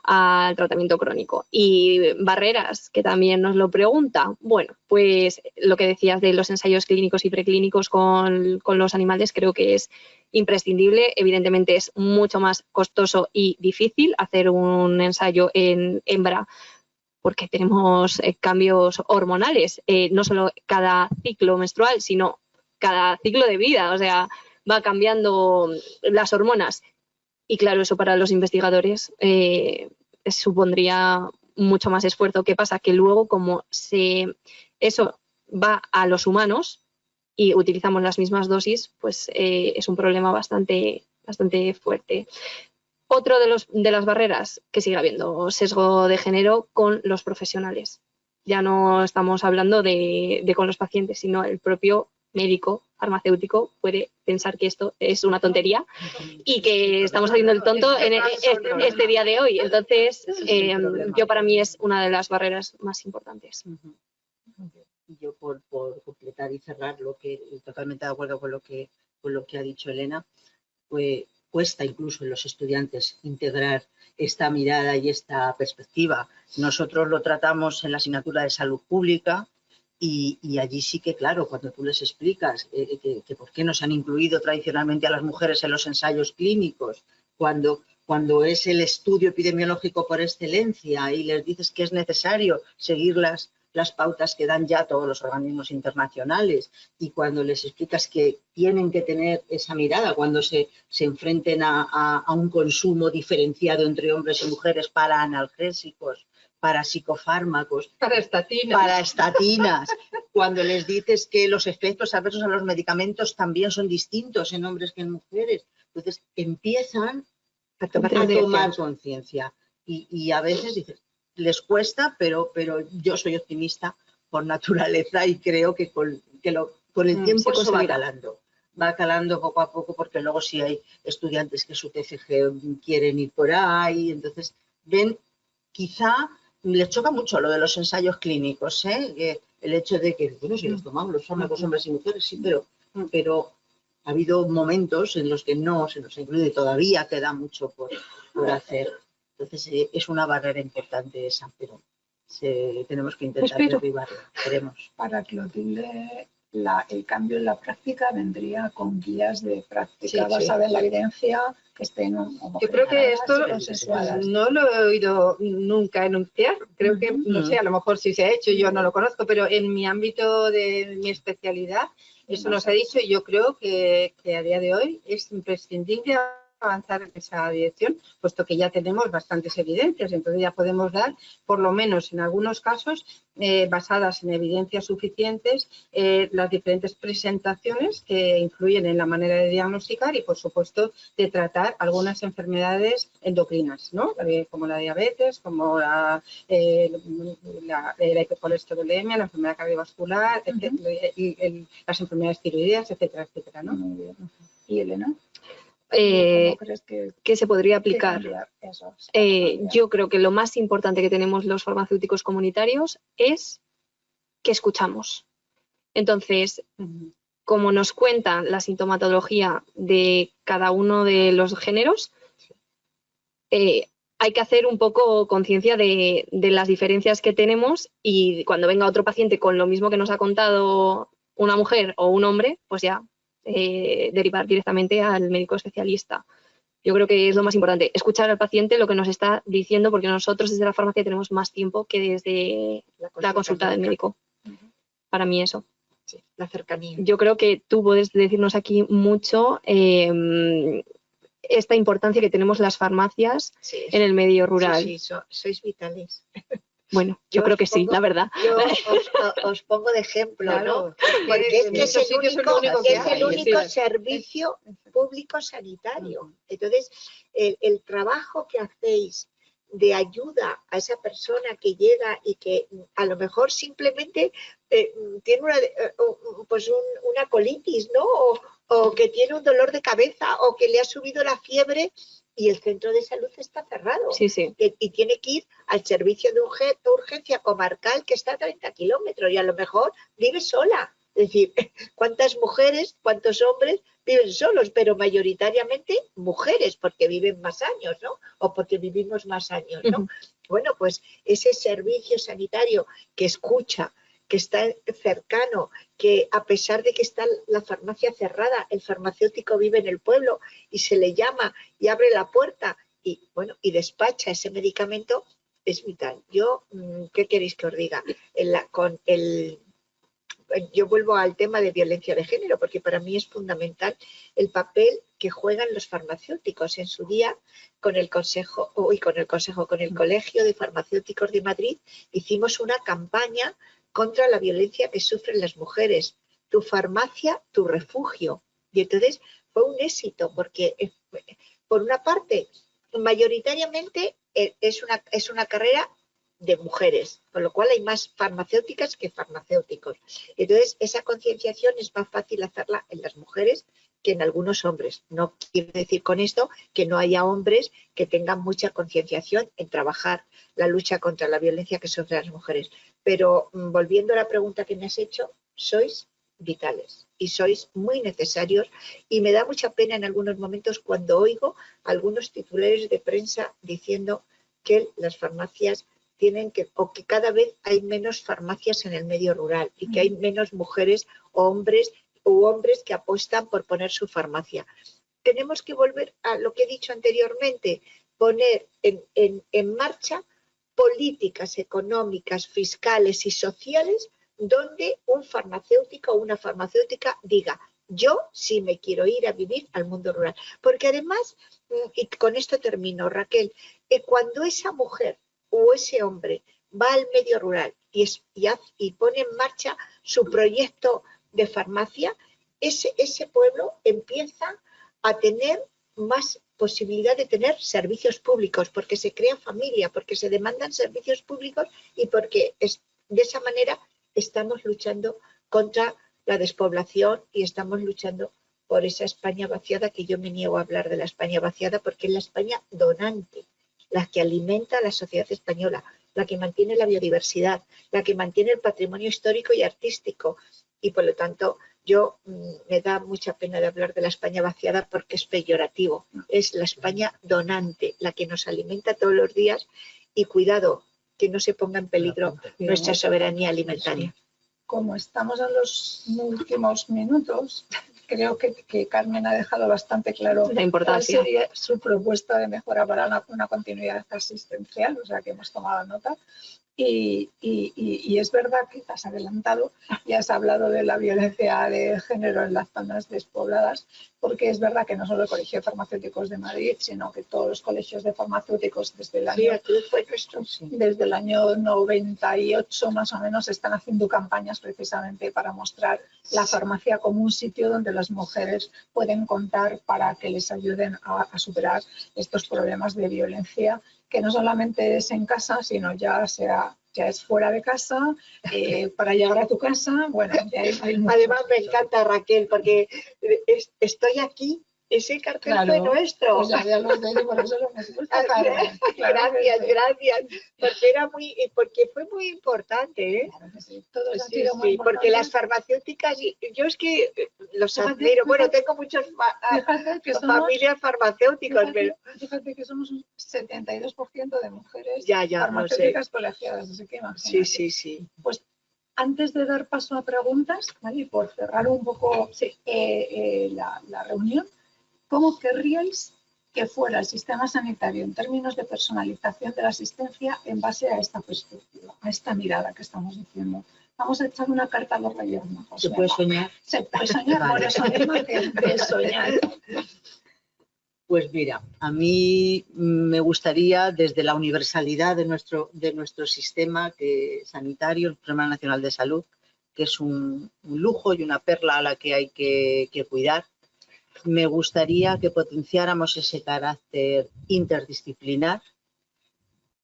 al tratamiento crónico. Y barreras, que también nos lo pregunta. Bueno, pues lo que decías de los ensayos clínicos y preclínicos con los animales creo que es imprescindible. Evidentemente es mucho más costoso y difícil hacer un ensayo en hembra porque tenemos cambios hormonales, no solo cada ciclo menstrual, sino cada ciclo de vida, o sea, va cambiando las hormonas. Y claro, eso para los investigadores supondría mucho más esfuerzo. ¿Qué pasa? Que luego, como eso va a los humanos y utilizamos las mismas dosis, pues es un problema bastante fuerte. Otro de las barreras que sigue habiendo, sesgo de género con los profesionales. Ya no estamos hablando de con los pacientes, sino el propio médico farmacéutico puede pensar que esto es una tontería y que estamos haciendo el tonto en este día de hoy. Entonces, yo para mí es una de las barreras más importantes. Yo por completar y cerrar totalmente de acuerdo con lo que ha dicho Elena, pues cuesta incluso en los estudiantes integrar esta mirada y esta perspectiva. Nosotros lo tratamos en la asignatura de salud pública. Y allí sí que, claro, cuando tú les explicas que por qué no se han incluido tradicionalmente a las mujeres en los ensayos clínicos, cuando es el estudio epidemiológico por excelencia y les dices que es necesario seguir las pautas que dan ya todos los organismos internacionales y cuando les explicas que tienen que tener esa mirada cuando se enfrenten a un consumo diferenciado entre hombres y mujeres para analgésicos, para psicofármacos, para estatinas, cuando les dices que los efectos adversos a los medicamentos también son distintos en hombres que en mujeres. Entonces empiezan a tomar conciencia y a veces dices, les cuesta, pero yo soy optimista por naturaleza y creo que con el tiempo eso va calando poco a poco, porque luego sí hay estudiantes que su TFG quieren ir por ahí, entonces ven, quizá les choca mucho lo de los ensayos clínicos, el hecho de que, bueno, si los tomamos los fármacos hombres y mujeres, sí, pero ha habido momentos en los que no se nos ha incluido y todavía queda mucho por hacer. Entonces es una barrera importante esa, pero tenemos que intentar derribarla. Queremos. Para Clotilde, el cambio en la práctica vendría con guías de práctica basadas en la evidencia que estén Yo creo que esto no lo he oído nunca enunciar. Creo que, no sé, a lo mejor sí se ha hecho, yo no lo conozco, pero en mi ámbito de mi especialidad eso nos ha dicho y yo creo que a día de hoy es imprescindible avanzar en esa dirección, puesto que ya tenemos bastantes evidencias, entonces ya podemos dar, por lo menos en algunos casos, basadas en evidencias suficientes, las diferentes presentaciones que influyen en la manera de diagnosticar y, por supuesto, de tratar algunas enfermedades endocrinas, ¿no? Como la diabetes, como la hipercolesterolemia, la enfermedad cardiovascular, y las enfermedades tiroideas, etcétera, etcétera, ¿no? ¿Y Elena? ¿Cómo crees que se podría aplicar? Yo creo que lo más importante que tenemos los farmacéuticos comunitarios es que escuchamos. Entonces, como nos cuentan la sintomatología de cada uno de los géneros, hay que hacer un poco conciencia de las diferencias que tenemos y cuando venga otro paciente con lo mismo que nos ha contado una mujer o un hombre, pues ya derivar directamente al médico especialista. Yo creo que es lo más importante, escuchar al paciente lo que nos está diciendo, porque nosotros desde la farmacia tenemos más tiempo que desde la consulta del médico. Para mí eso. Sí, la cercanía. Yo creo que tú puedes decirnos aquí mucho esta importancia que tenemos las farmacias Sí, en el medio rural. sí, sois vitales. Bueno, yo creo que sí, la verdad. Yo os pongo de ejemplo, Claro, ¿no? Porque es que es el único servicio público sanitario. Entonces, el trabajo que hacéis de ayuda a esa persona que llega y que a lo mejor simplemente tiene una colitis, ¿no? O que tiene un dolor de cabeza o que le ha subido la fiebre y el centro de salud está cerrado. Sí, sí. Y tiene que ir al servicio de urgencia comarcal que está a 30 kilómetros y a lo mejor vive sola. Es decir, ¿cuántas mujeres, cuántos hombres viven solos? Pero mayoritariamente mujeres, porque viven más años, ¿no? O porque vivimos más años, ¿no? Bueno, pues ese servicio sanitario que escucha, que está cercano, que a pesar de que está la farmacia cerrada, el farmacéutico vive en el pueblo y se le llama y abre la puerta y, bueno, y despacha ese medicamento, es vital. Yo, ¿qué queréis que os diga? Yo vuelvo al tema de violencia de género, porque para mí es fundamental el papel que juegan los farmacéuticos. En su día, con el Colegio de Farmacéuticos de Madrid, hicimos una campaña contra la violencia que sufren las mujeres. Tu farmacia, tu refugio. Y entonces fue un éxito, porque por una parte, mayoritariamente es una carrera de mujeres, con lo cual hay más farmacéuticas que farmacéuticos. Entonces, esa concienciación es más fácil hacerla en las mujeres que en algunos hombres. No quiero decir con esto que no haya hombres que tengan mucha concienciación en trabajar la lucha contra la violencia que sufren las mujeres. Pero volviendo a la pregunta que me has hecho, sois vitales y sois muy necesarios y me da mucha pena en algunos momentos cuando oigo algunos titulares de prensa diciendo que las farmacias o que cada vez hay menos farmacias en el medio rural y que hay menos mujeres o hombres que apuestan por poner su farmacia. Tenemos que volver a lo que he dicho anteriormente, poner en marcha políticas económicas, fiscales y sociales donde un farmacéutico o una farmacéutica diga: yo sí me quiero ir a vivir al mundo rural. Porque además, y con esto termino, Raquel, cuando esa mujer o ese hombre va al medio rural y pone en marcha su proyecto de farmacia, ese pueblo empieza a tener más posibilidad de tener servicios públicos, porque se crea familia, porque se demandan servicios públicos y porque de esa manera estamos luchando contra la despoblación y estamos luchando por esa España vaciada, que yo me niego a hablar de la España vaciada porque es la España donante, la que alimenta a la sociedad española, la que mantiene la biodiversidad, la que mantiene el patrimonio histórico y artístico. Y por lo tanto, yo me da mucha pena de hablar de la España vaciada porque es peyorativo. Es la España donante, la que nos alimenta todos los días y cuidado, que no se ponga en peligro nuestra soberanía alimentaria. Como estamos en los últimos minutos, creo que Carmen ha dejado bastante claro la importancia. cuál sería su propuesta de mejora para una continuidad asistencial, o sea que hemos tomado nota. Y es verdad que te has adelantado y has hablado de la violencia de género en las zonas despobladas, porque es verdad que no solo el Colegio de Farmacéuticos de Madrid, sino que todos los colegios de farmacéuticos desde el año 98 más o menos están haciendo campañas precisamente para mostrar la farmacia como un sitio donde las mujeres pueden contar para que les ayuden a superar estos problemas de violencia, que no solamente es en casa, sino ya es fuera de casa, para llegar a tu casa. Bueno, además me encanta, Raquel, porque estoy aquí, ese cartel fue nuestro. Pues ya lo sé, por eso lo hemos puesto. Gracias, porque fue muy importante, ¿eh? Claro que sí. Todos han sido muy importantes. Porque las farmacéuticas, yo es que los admiro. Bueno, tengo muchas familias farmacéuticas, pero fíjate que somos un 72% de mujeres farmacéuticas colegiadas, así que imagínate. Sí. Pues antes de dar paso a preguntas, ¿vale? Y por cerrar un poco la reunión, ¿cómo querríais que fuera el sistema sanitario en términos de personalización de la asistencia en base a esta perspectiva, a esta mirada que estamos diciendo? Vamos a echar una carta a los Reyes Magos. ¿Se puede soñar? Se puede soñar, por Vale. eso mismo que soñar. Pues mira, a mí me gustaría, desde la universalidad de nuestro sistema sanitario, el Sistema Nacional de Salud, que es un lujo y una perla a la que hay que cuidar, me gustaría que potenciáramos ese carácter interdisciplinar,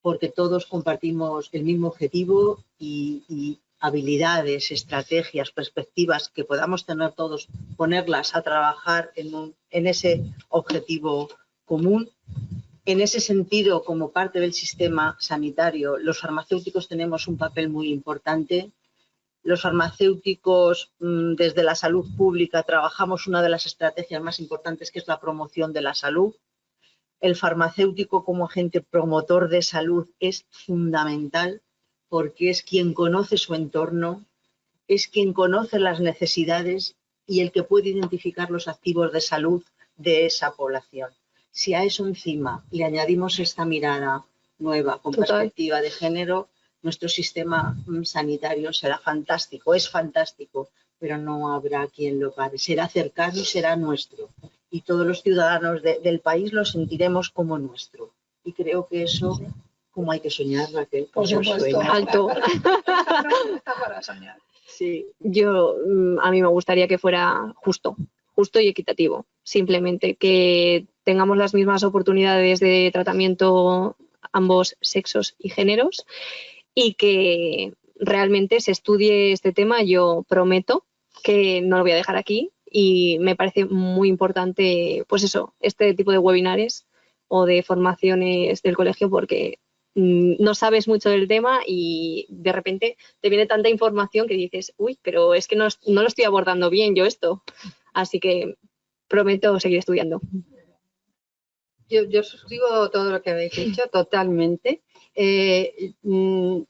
porque todos compartimos el mismo objetivo y habilidades, estrategias, perspectivas que podamos tener todos, ponerlas a trabajar en ese objetivo común. En ese sentido, como parte del sistema sanitario, los farmacéuticos tenemos un papel muy importante. Los farmacéuticos, desde la salud pública, trabajamos una de las estrategias más importantes, que es la promoción de la salud. El farmacéutico como agente promotor de salud es fundamental, porque es quien conoce su entorno, es quien conoce las necesidades y el que puede identificar los activos de salud de esa población. Si a eso encima le añadimos esta mirada nueva con perspectiva de género, nuestro sistema sanitario será fantástico, es fantástico, pero no habrá quien lo pare. Será cercano y será nuestro. Y todos los ciudadanos del país lo sentiremos como nuestro. Y creo que eso... Como hay que soñar, Raquel. Por supuesto. Alto. Está para soñar. Sí. A mí me gustaría que fuera justo y equitativo. Simplemente que tengamos las mismas oportunidades de tratamiento ambos sexos y géneros y que realmente se estudie este tema. Yo prometo que no lo voy a dejar aquí y me parece muy importante, pues eso, este tipo de webinares o de formaciones del colegio, porque no sabes mucho del tema y de repente te viene tanta información que dices, uy, pero es que no lo estoy abordando bien yo esto. Así que prometo seguir estudiando. Yo suscribo todo lo que habéis dicho totalmente. Hemos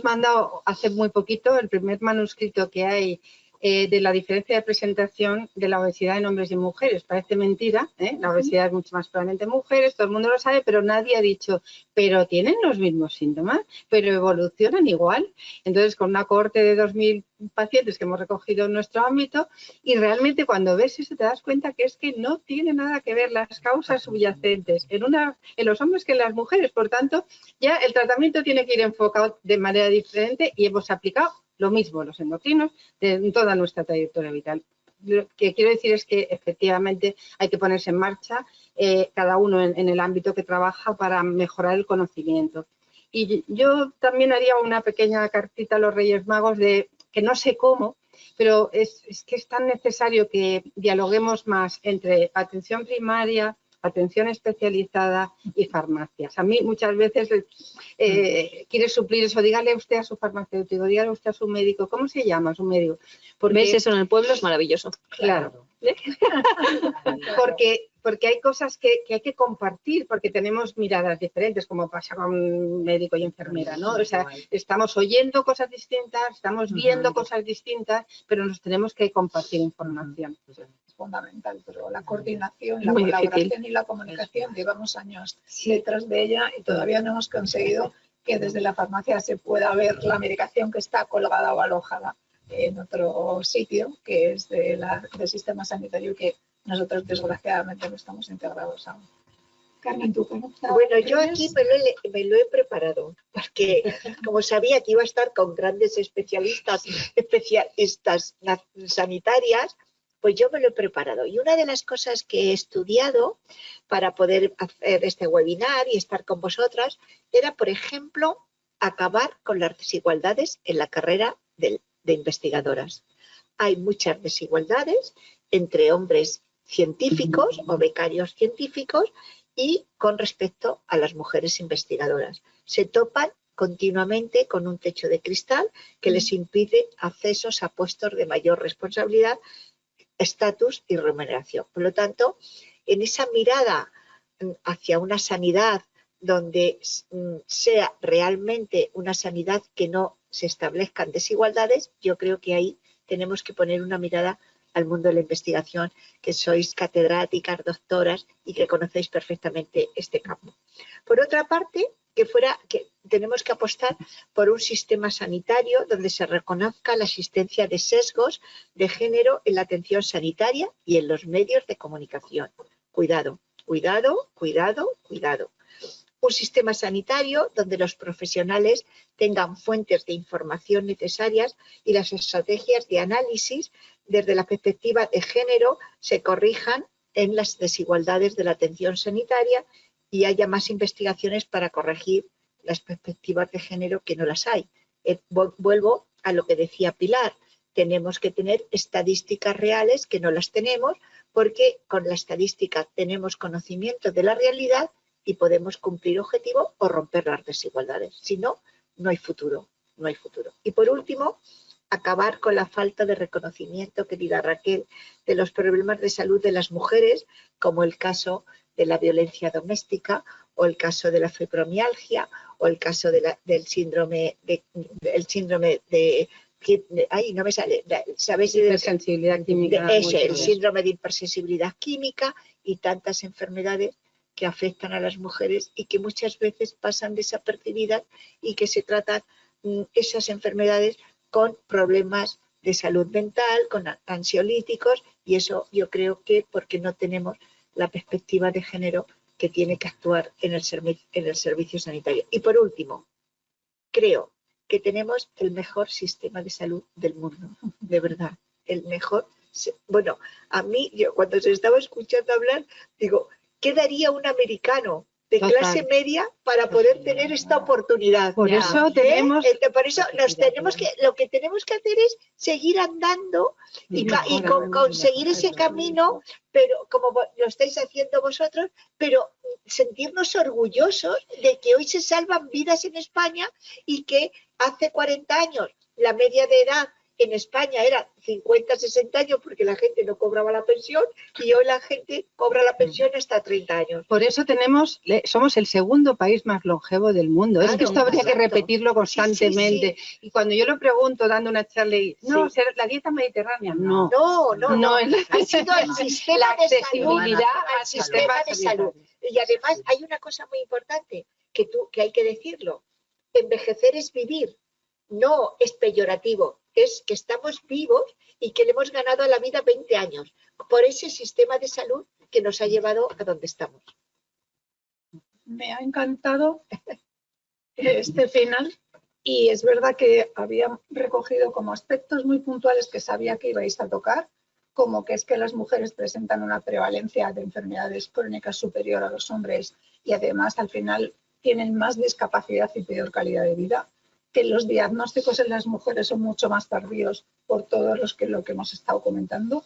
mandado hace muy poquito el primer manuscrito que hay de la diferencia de presentación de la obesidad en hombres y mujeres. Parece mentira, ¿eh? La obesidad es mucho más prevalente en mujeres, todo el mundo lo sabe, pero nadie ha dicho, pero tienen los mismos síntomas, pero evolucionan igual. Entonces, con una cohorte de 2.000 pacientes que hemos recogido en nuestro ámbito, y realmente cuando ves eso te das cuenta que es que no tiene nada que ver las causas subyacentes en los hombres que en las mujeres. Por tanto, ya el tratamiento tiene que ir enfocado de manera diferente y hemos aplicado lo mismo los endocrinos en toda nuestra trayectoria vital. Lo que quiero decir es que efectivamente hay que ponerse en marcha cada uno en el ámbito que trabaja para mejorar el conocimiento. Y yo también haría una pequeña cartita a los Reyes Magos de que no sé cómo, pero es que es tan necesario que dialoguemos más entre atención primaria, atención especializada y farmacias. A mí muchas veces quiere suplir eso, dígale usted a su farmacéutico, dígale usted a su médico, ¿cómo se llama su médico? Porque ves eso en el pueblo, es maravilloso. Claro. Porque hay cosas que hay que compartir, porque tenemos miradas diferentes, como pasa con médico y enfermera, ¿no? O sea, estamos oyendo cosas distintas, estamos viendo cosas distintas, pero nos tenemos que compartir información. Es fundamental, pero la coordinación, la colaboración y la comunicación, llevamos años detrás de ella y todavía no hemos conseguido que desde la farmacia se pueda ver la medicación que está colgada o alojada en otro sitio, que es del sistema sanitario, que nosotros desgraciadamente no estamos integrados aún. Carmen, ¿tú cómo estás? Bueno, yo aquí me lo he preparado, porque como sabía que iba a estar con grandes especialistas sanitarias, pues yo me lo he preparado. Y una de las cosas que he estudiado para poder hacer este webinar y estar con vosotras era, por ejemplo, acabar con las desigualdades en la carrera de investigadoras. Hay muchas desigualdades entre hombres científicos o becarios científicos y con respecto a las mujeres investigadoras. Se topan continuamente con un techo de cristal que les impide accesos a puestos de mayor responsabilidad, estatus y remuneración. Por lo tanto, en esa mirada hacia una sanidad donde sea realmente una sanidad que no se establezcan desigualdades, yo creo que ahí tenemos que poner una mirada al mundo de la investigación, que sois catedráticas, doctoras y que conocéis perfectamente este campo. Por otra parte, que tenemos que apostar por un sistema sanitario donde se reconozca la existencia de sesgos de género en la atención sanitaria y en los medios de comunicación. Cuidado, cuidado, cuidado, cuidado. Un sistema sanitario donde los profesionales tengan fuentes de información necesarias y las estrategias de análisis desde la perspectiva de género se corrijan en las desigualdades de la atención sanitaria y haya más investigaciones para corregir las perspectivas de género que no las hay. Vuelvo a lo que decía Pilar, tenemos que tener estadísticas reales que no las tenemos porque con la estadística tenemos conocimiento de la realidad y podemos cumplir objetivos o romper las desigualdades. Si no, no hay futuro, no hay futuro. Y por último, acabar con la falta de reconocimiento, querida Raquel, de los problemas de salud de las mujeres, como el caso de la violencia doméstica o el caso de la fibromialgia o el caso del síndrome de ay, no me sale, ¿sabéis? Hipersensibilidad química. El síndrome de hipersensibilidad química y tantas enfermedades que afectan a las mujeres y que muchas veces pasan desapercibidas y que se tratan esas enfermedades con problemas de salud mental, con ansiolíticos, y eso yo creo que porque no tenemos la perspectiva de género que tiene que actuar en el servicio sanitario. Y por último, creo que tenemos el mejor sistema de salud del mundo, de verdad, el mejor. Bueno, a mí, yo cuando se estaba escuchando hablar, digo, ¿qué daría un americano de clase media para poder tener esta oportunidad? Por eso tenemos... Por eso lo que tenemos que hacer es seguir andando y conseguir ese camino, pero como lo estáis haciendo vosotros, pero sentirnos orgullosos de que hoy se salvan vidas en España y que hace 40 años la media de edad en España era 50, 60 años porque la gente no cobraba la pensión y hoy la gente cobra la pensión hasta 30 años. Por eso somos el segundo país más longevo del mundo. Claro, es que esto habría que repetirlo constantemente. Sí. Y cuando yo lo pregunto dando una charla, no, la dieta mediterránea, no. No. Ha sido el sistema de salud. El sistema de salud. Y además hay una cosa muy importante que hay que decirlo. Envejecer es vivir. No es peyorativo, es que estamos vivos y que le hemos ganado a la vida 20 años por ese sistema de salud que nos ha llevado a donde estamos. Me ha encantado este final y es verdad que había recogido como aspectos muy puntuales que sabía que ibais a tocar, como que es que las mujeres presentan una prevalencia de enfermedades crónicas superior a los hombres y además al final tienen más discapacidad y peor calidad de vida, que los diagnósticos en las mujeres son mucho más tardíos por todo lo que hemos estado comentando,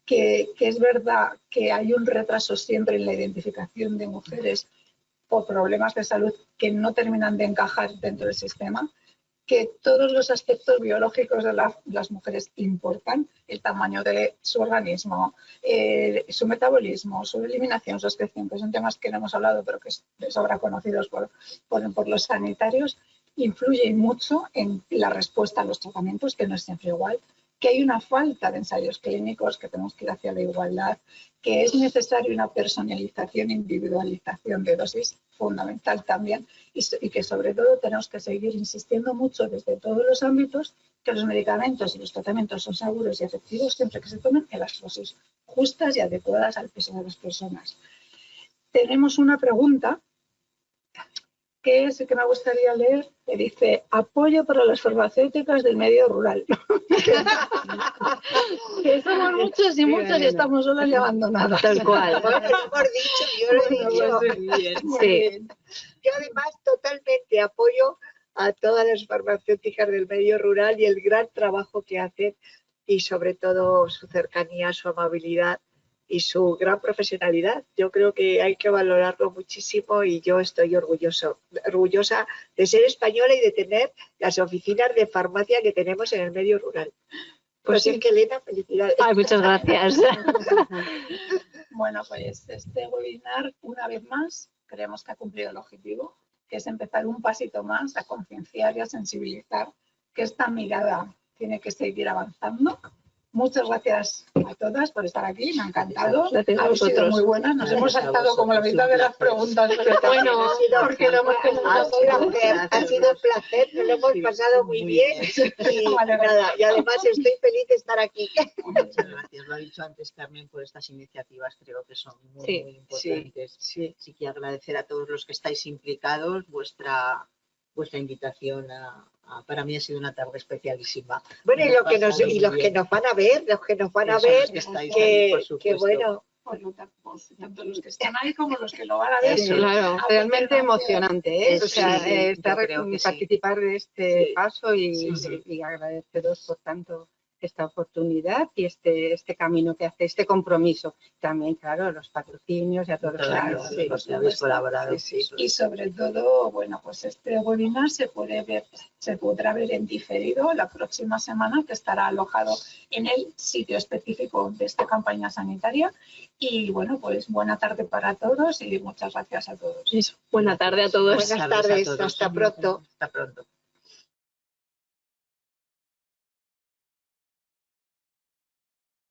que es verdad que hay un retraso siempre en la identificación de mujeres por problemas de salud que no terminan de encajar dentro del sistema, que todos los aspectos biológicos de las mujeres importan, el tamaño de su organismo, su metabolismo, su eliminación, su excreción, que son temas que no hemos hablado pero que de sobra conocidos por los sanitarios, influyen mucho en la respuesta a los tratamientos, que no es siempre igual, que hay una falta de ensayos clínicos, que tenemos que ir hacia la igualdad, que es necesaria una personalización, individualización de dosis fundamental también y que sobre todo tenemos que seguir insistiendo mucho desde todos los ámbitos que los medicamentos y los tratamientos son seguros y efectivos siempre que se tomen en las dosis justas y adecuadas al peso de las personas. Tenemos una pregunta que es que me gustaría leer, que dice: apoyo para las farmacéuticas del medio rural. Que somos muchos y muchas y estamos solas y abandonadas. Tal cual. Bueno, lo hemos dicho, yo lo he dicho. Muy bien. Yo además totalmente apoyo a todas las farmacéuticas del medio rural y el gran trabajo que hacen y sobre todo su cercanía, su amabilidad y su gran profesionalidad. Yo creo que hay que valorarlo muchísimo y yo estoy orgullosa de ser española y de tener las oficinas de farmacia que tenemos en el medio rural. Pues sí, que Elena, felicidades. Ay, muchas gracias. Bueno, pues este webinar, una vez más, creemos que ha cumplido el objetivo, que es empezar un pasito más a concienciar y a sensibilizar que esta mirada tiene que seguir avanzando, Muchas gracias a todas por estar aquí, me ha encantado. Gracias a Han sido vosotros. muy buenas, nos Gracias hemos a saltado como la vosotros, mitad de un las placer. preguntas, pero Bueno, porque lo hemos tenido Ha sido un placer, ha sido un placer, nos lo hemos Sí, pasado muy bien. Y, nada, y además estoy feliz de estar aquí. Muchas gracias. Lo ha dicho antes Carmen por estas iniciativas, creo que son muy, Sí, muy importantes. Sí. Sí que agradecer a todos los que estáis implicados vuestra invitación para mí ha sido una tarde especialísima. Bueno, y, Me he lo que nos, pasado y muy los que bien. nos van a ver, los que nos van a Eso, ver, los que estáis ahí, por que supuesto. bueno, tanto los que están ahí como los que lo van a ver. Eso, claro. Realmente emocionante, ¿eh? Eso, O sea, sí, estar, yo creo que sí. participar de este Sí. paso Sí, sí. y agradeceros por tanto esta oportunidad y este camino que hace, este compromiso. También, claro, los patrocinios y a todos los que Claro, habéis- sí, los que habéis colaborado. Sí, sí. Y sobre todo, bueno, pues este webinar se podrá ver en diferido la próxima semana, que estará alojado en el sitio específico de esta campaña sanitaria. Y bueno, pues buena tarde para todos y muchas gracias a todos. Eso. Buena tarde a todos. Buenas tardes, a todos. hasta pronto. Hasta pronto.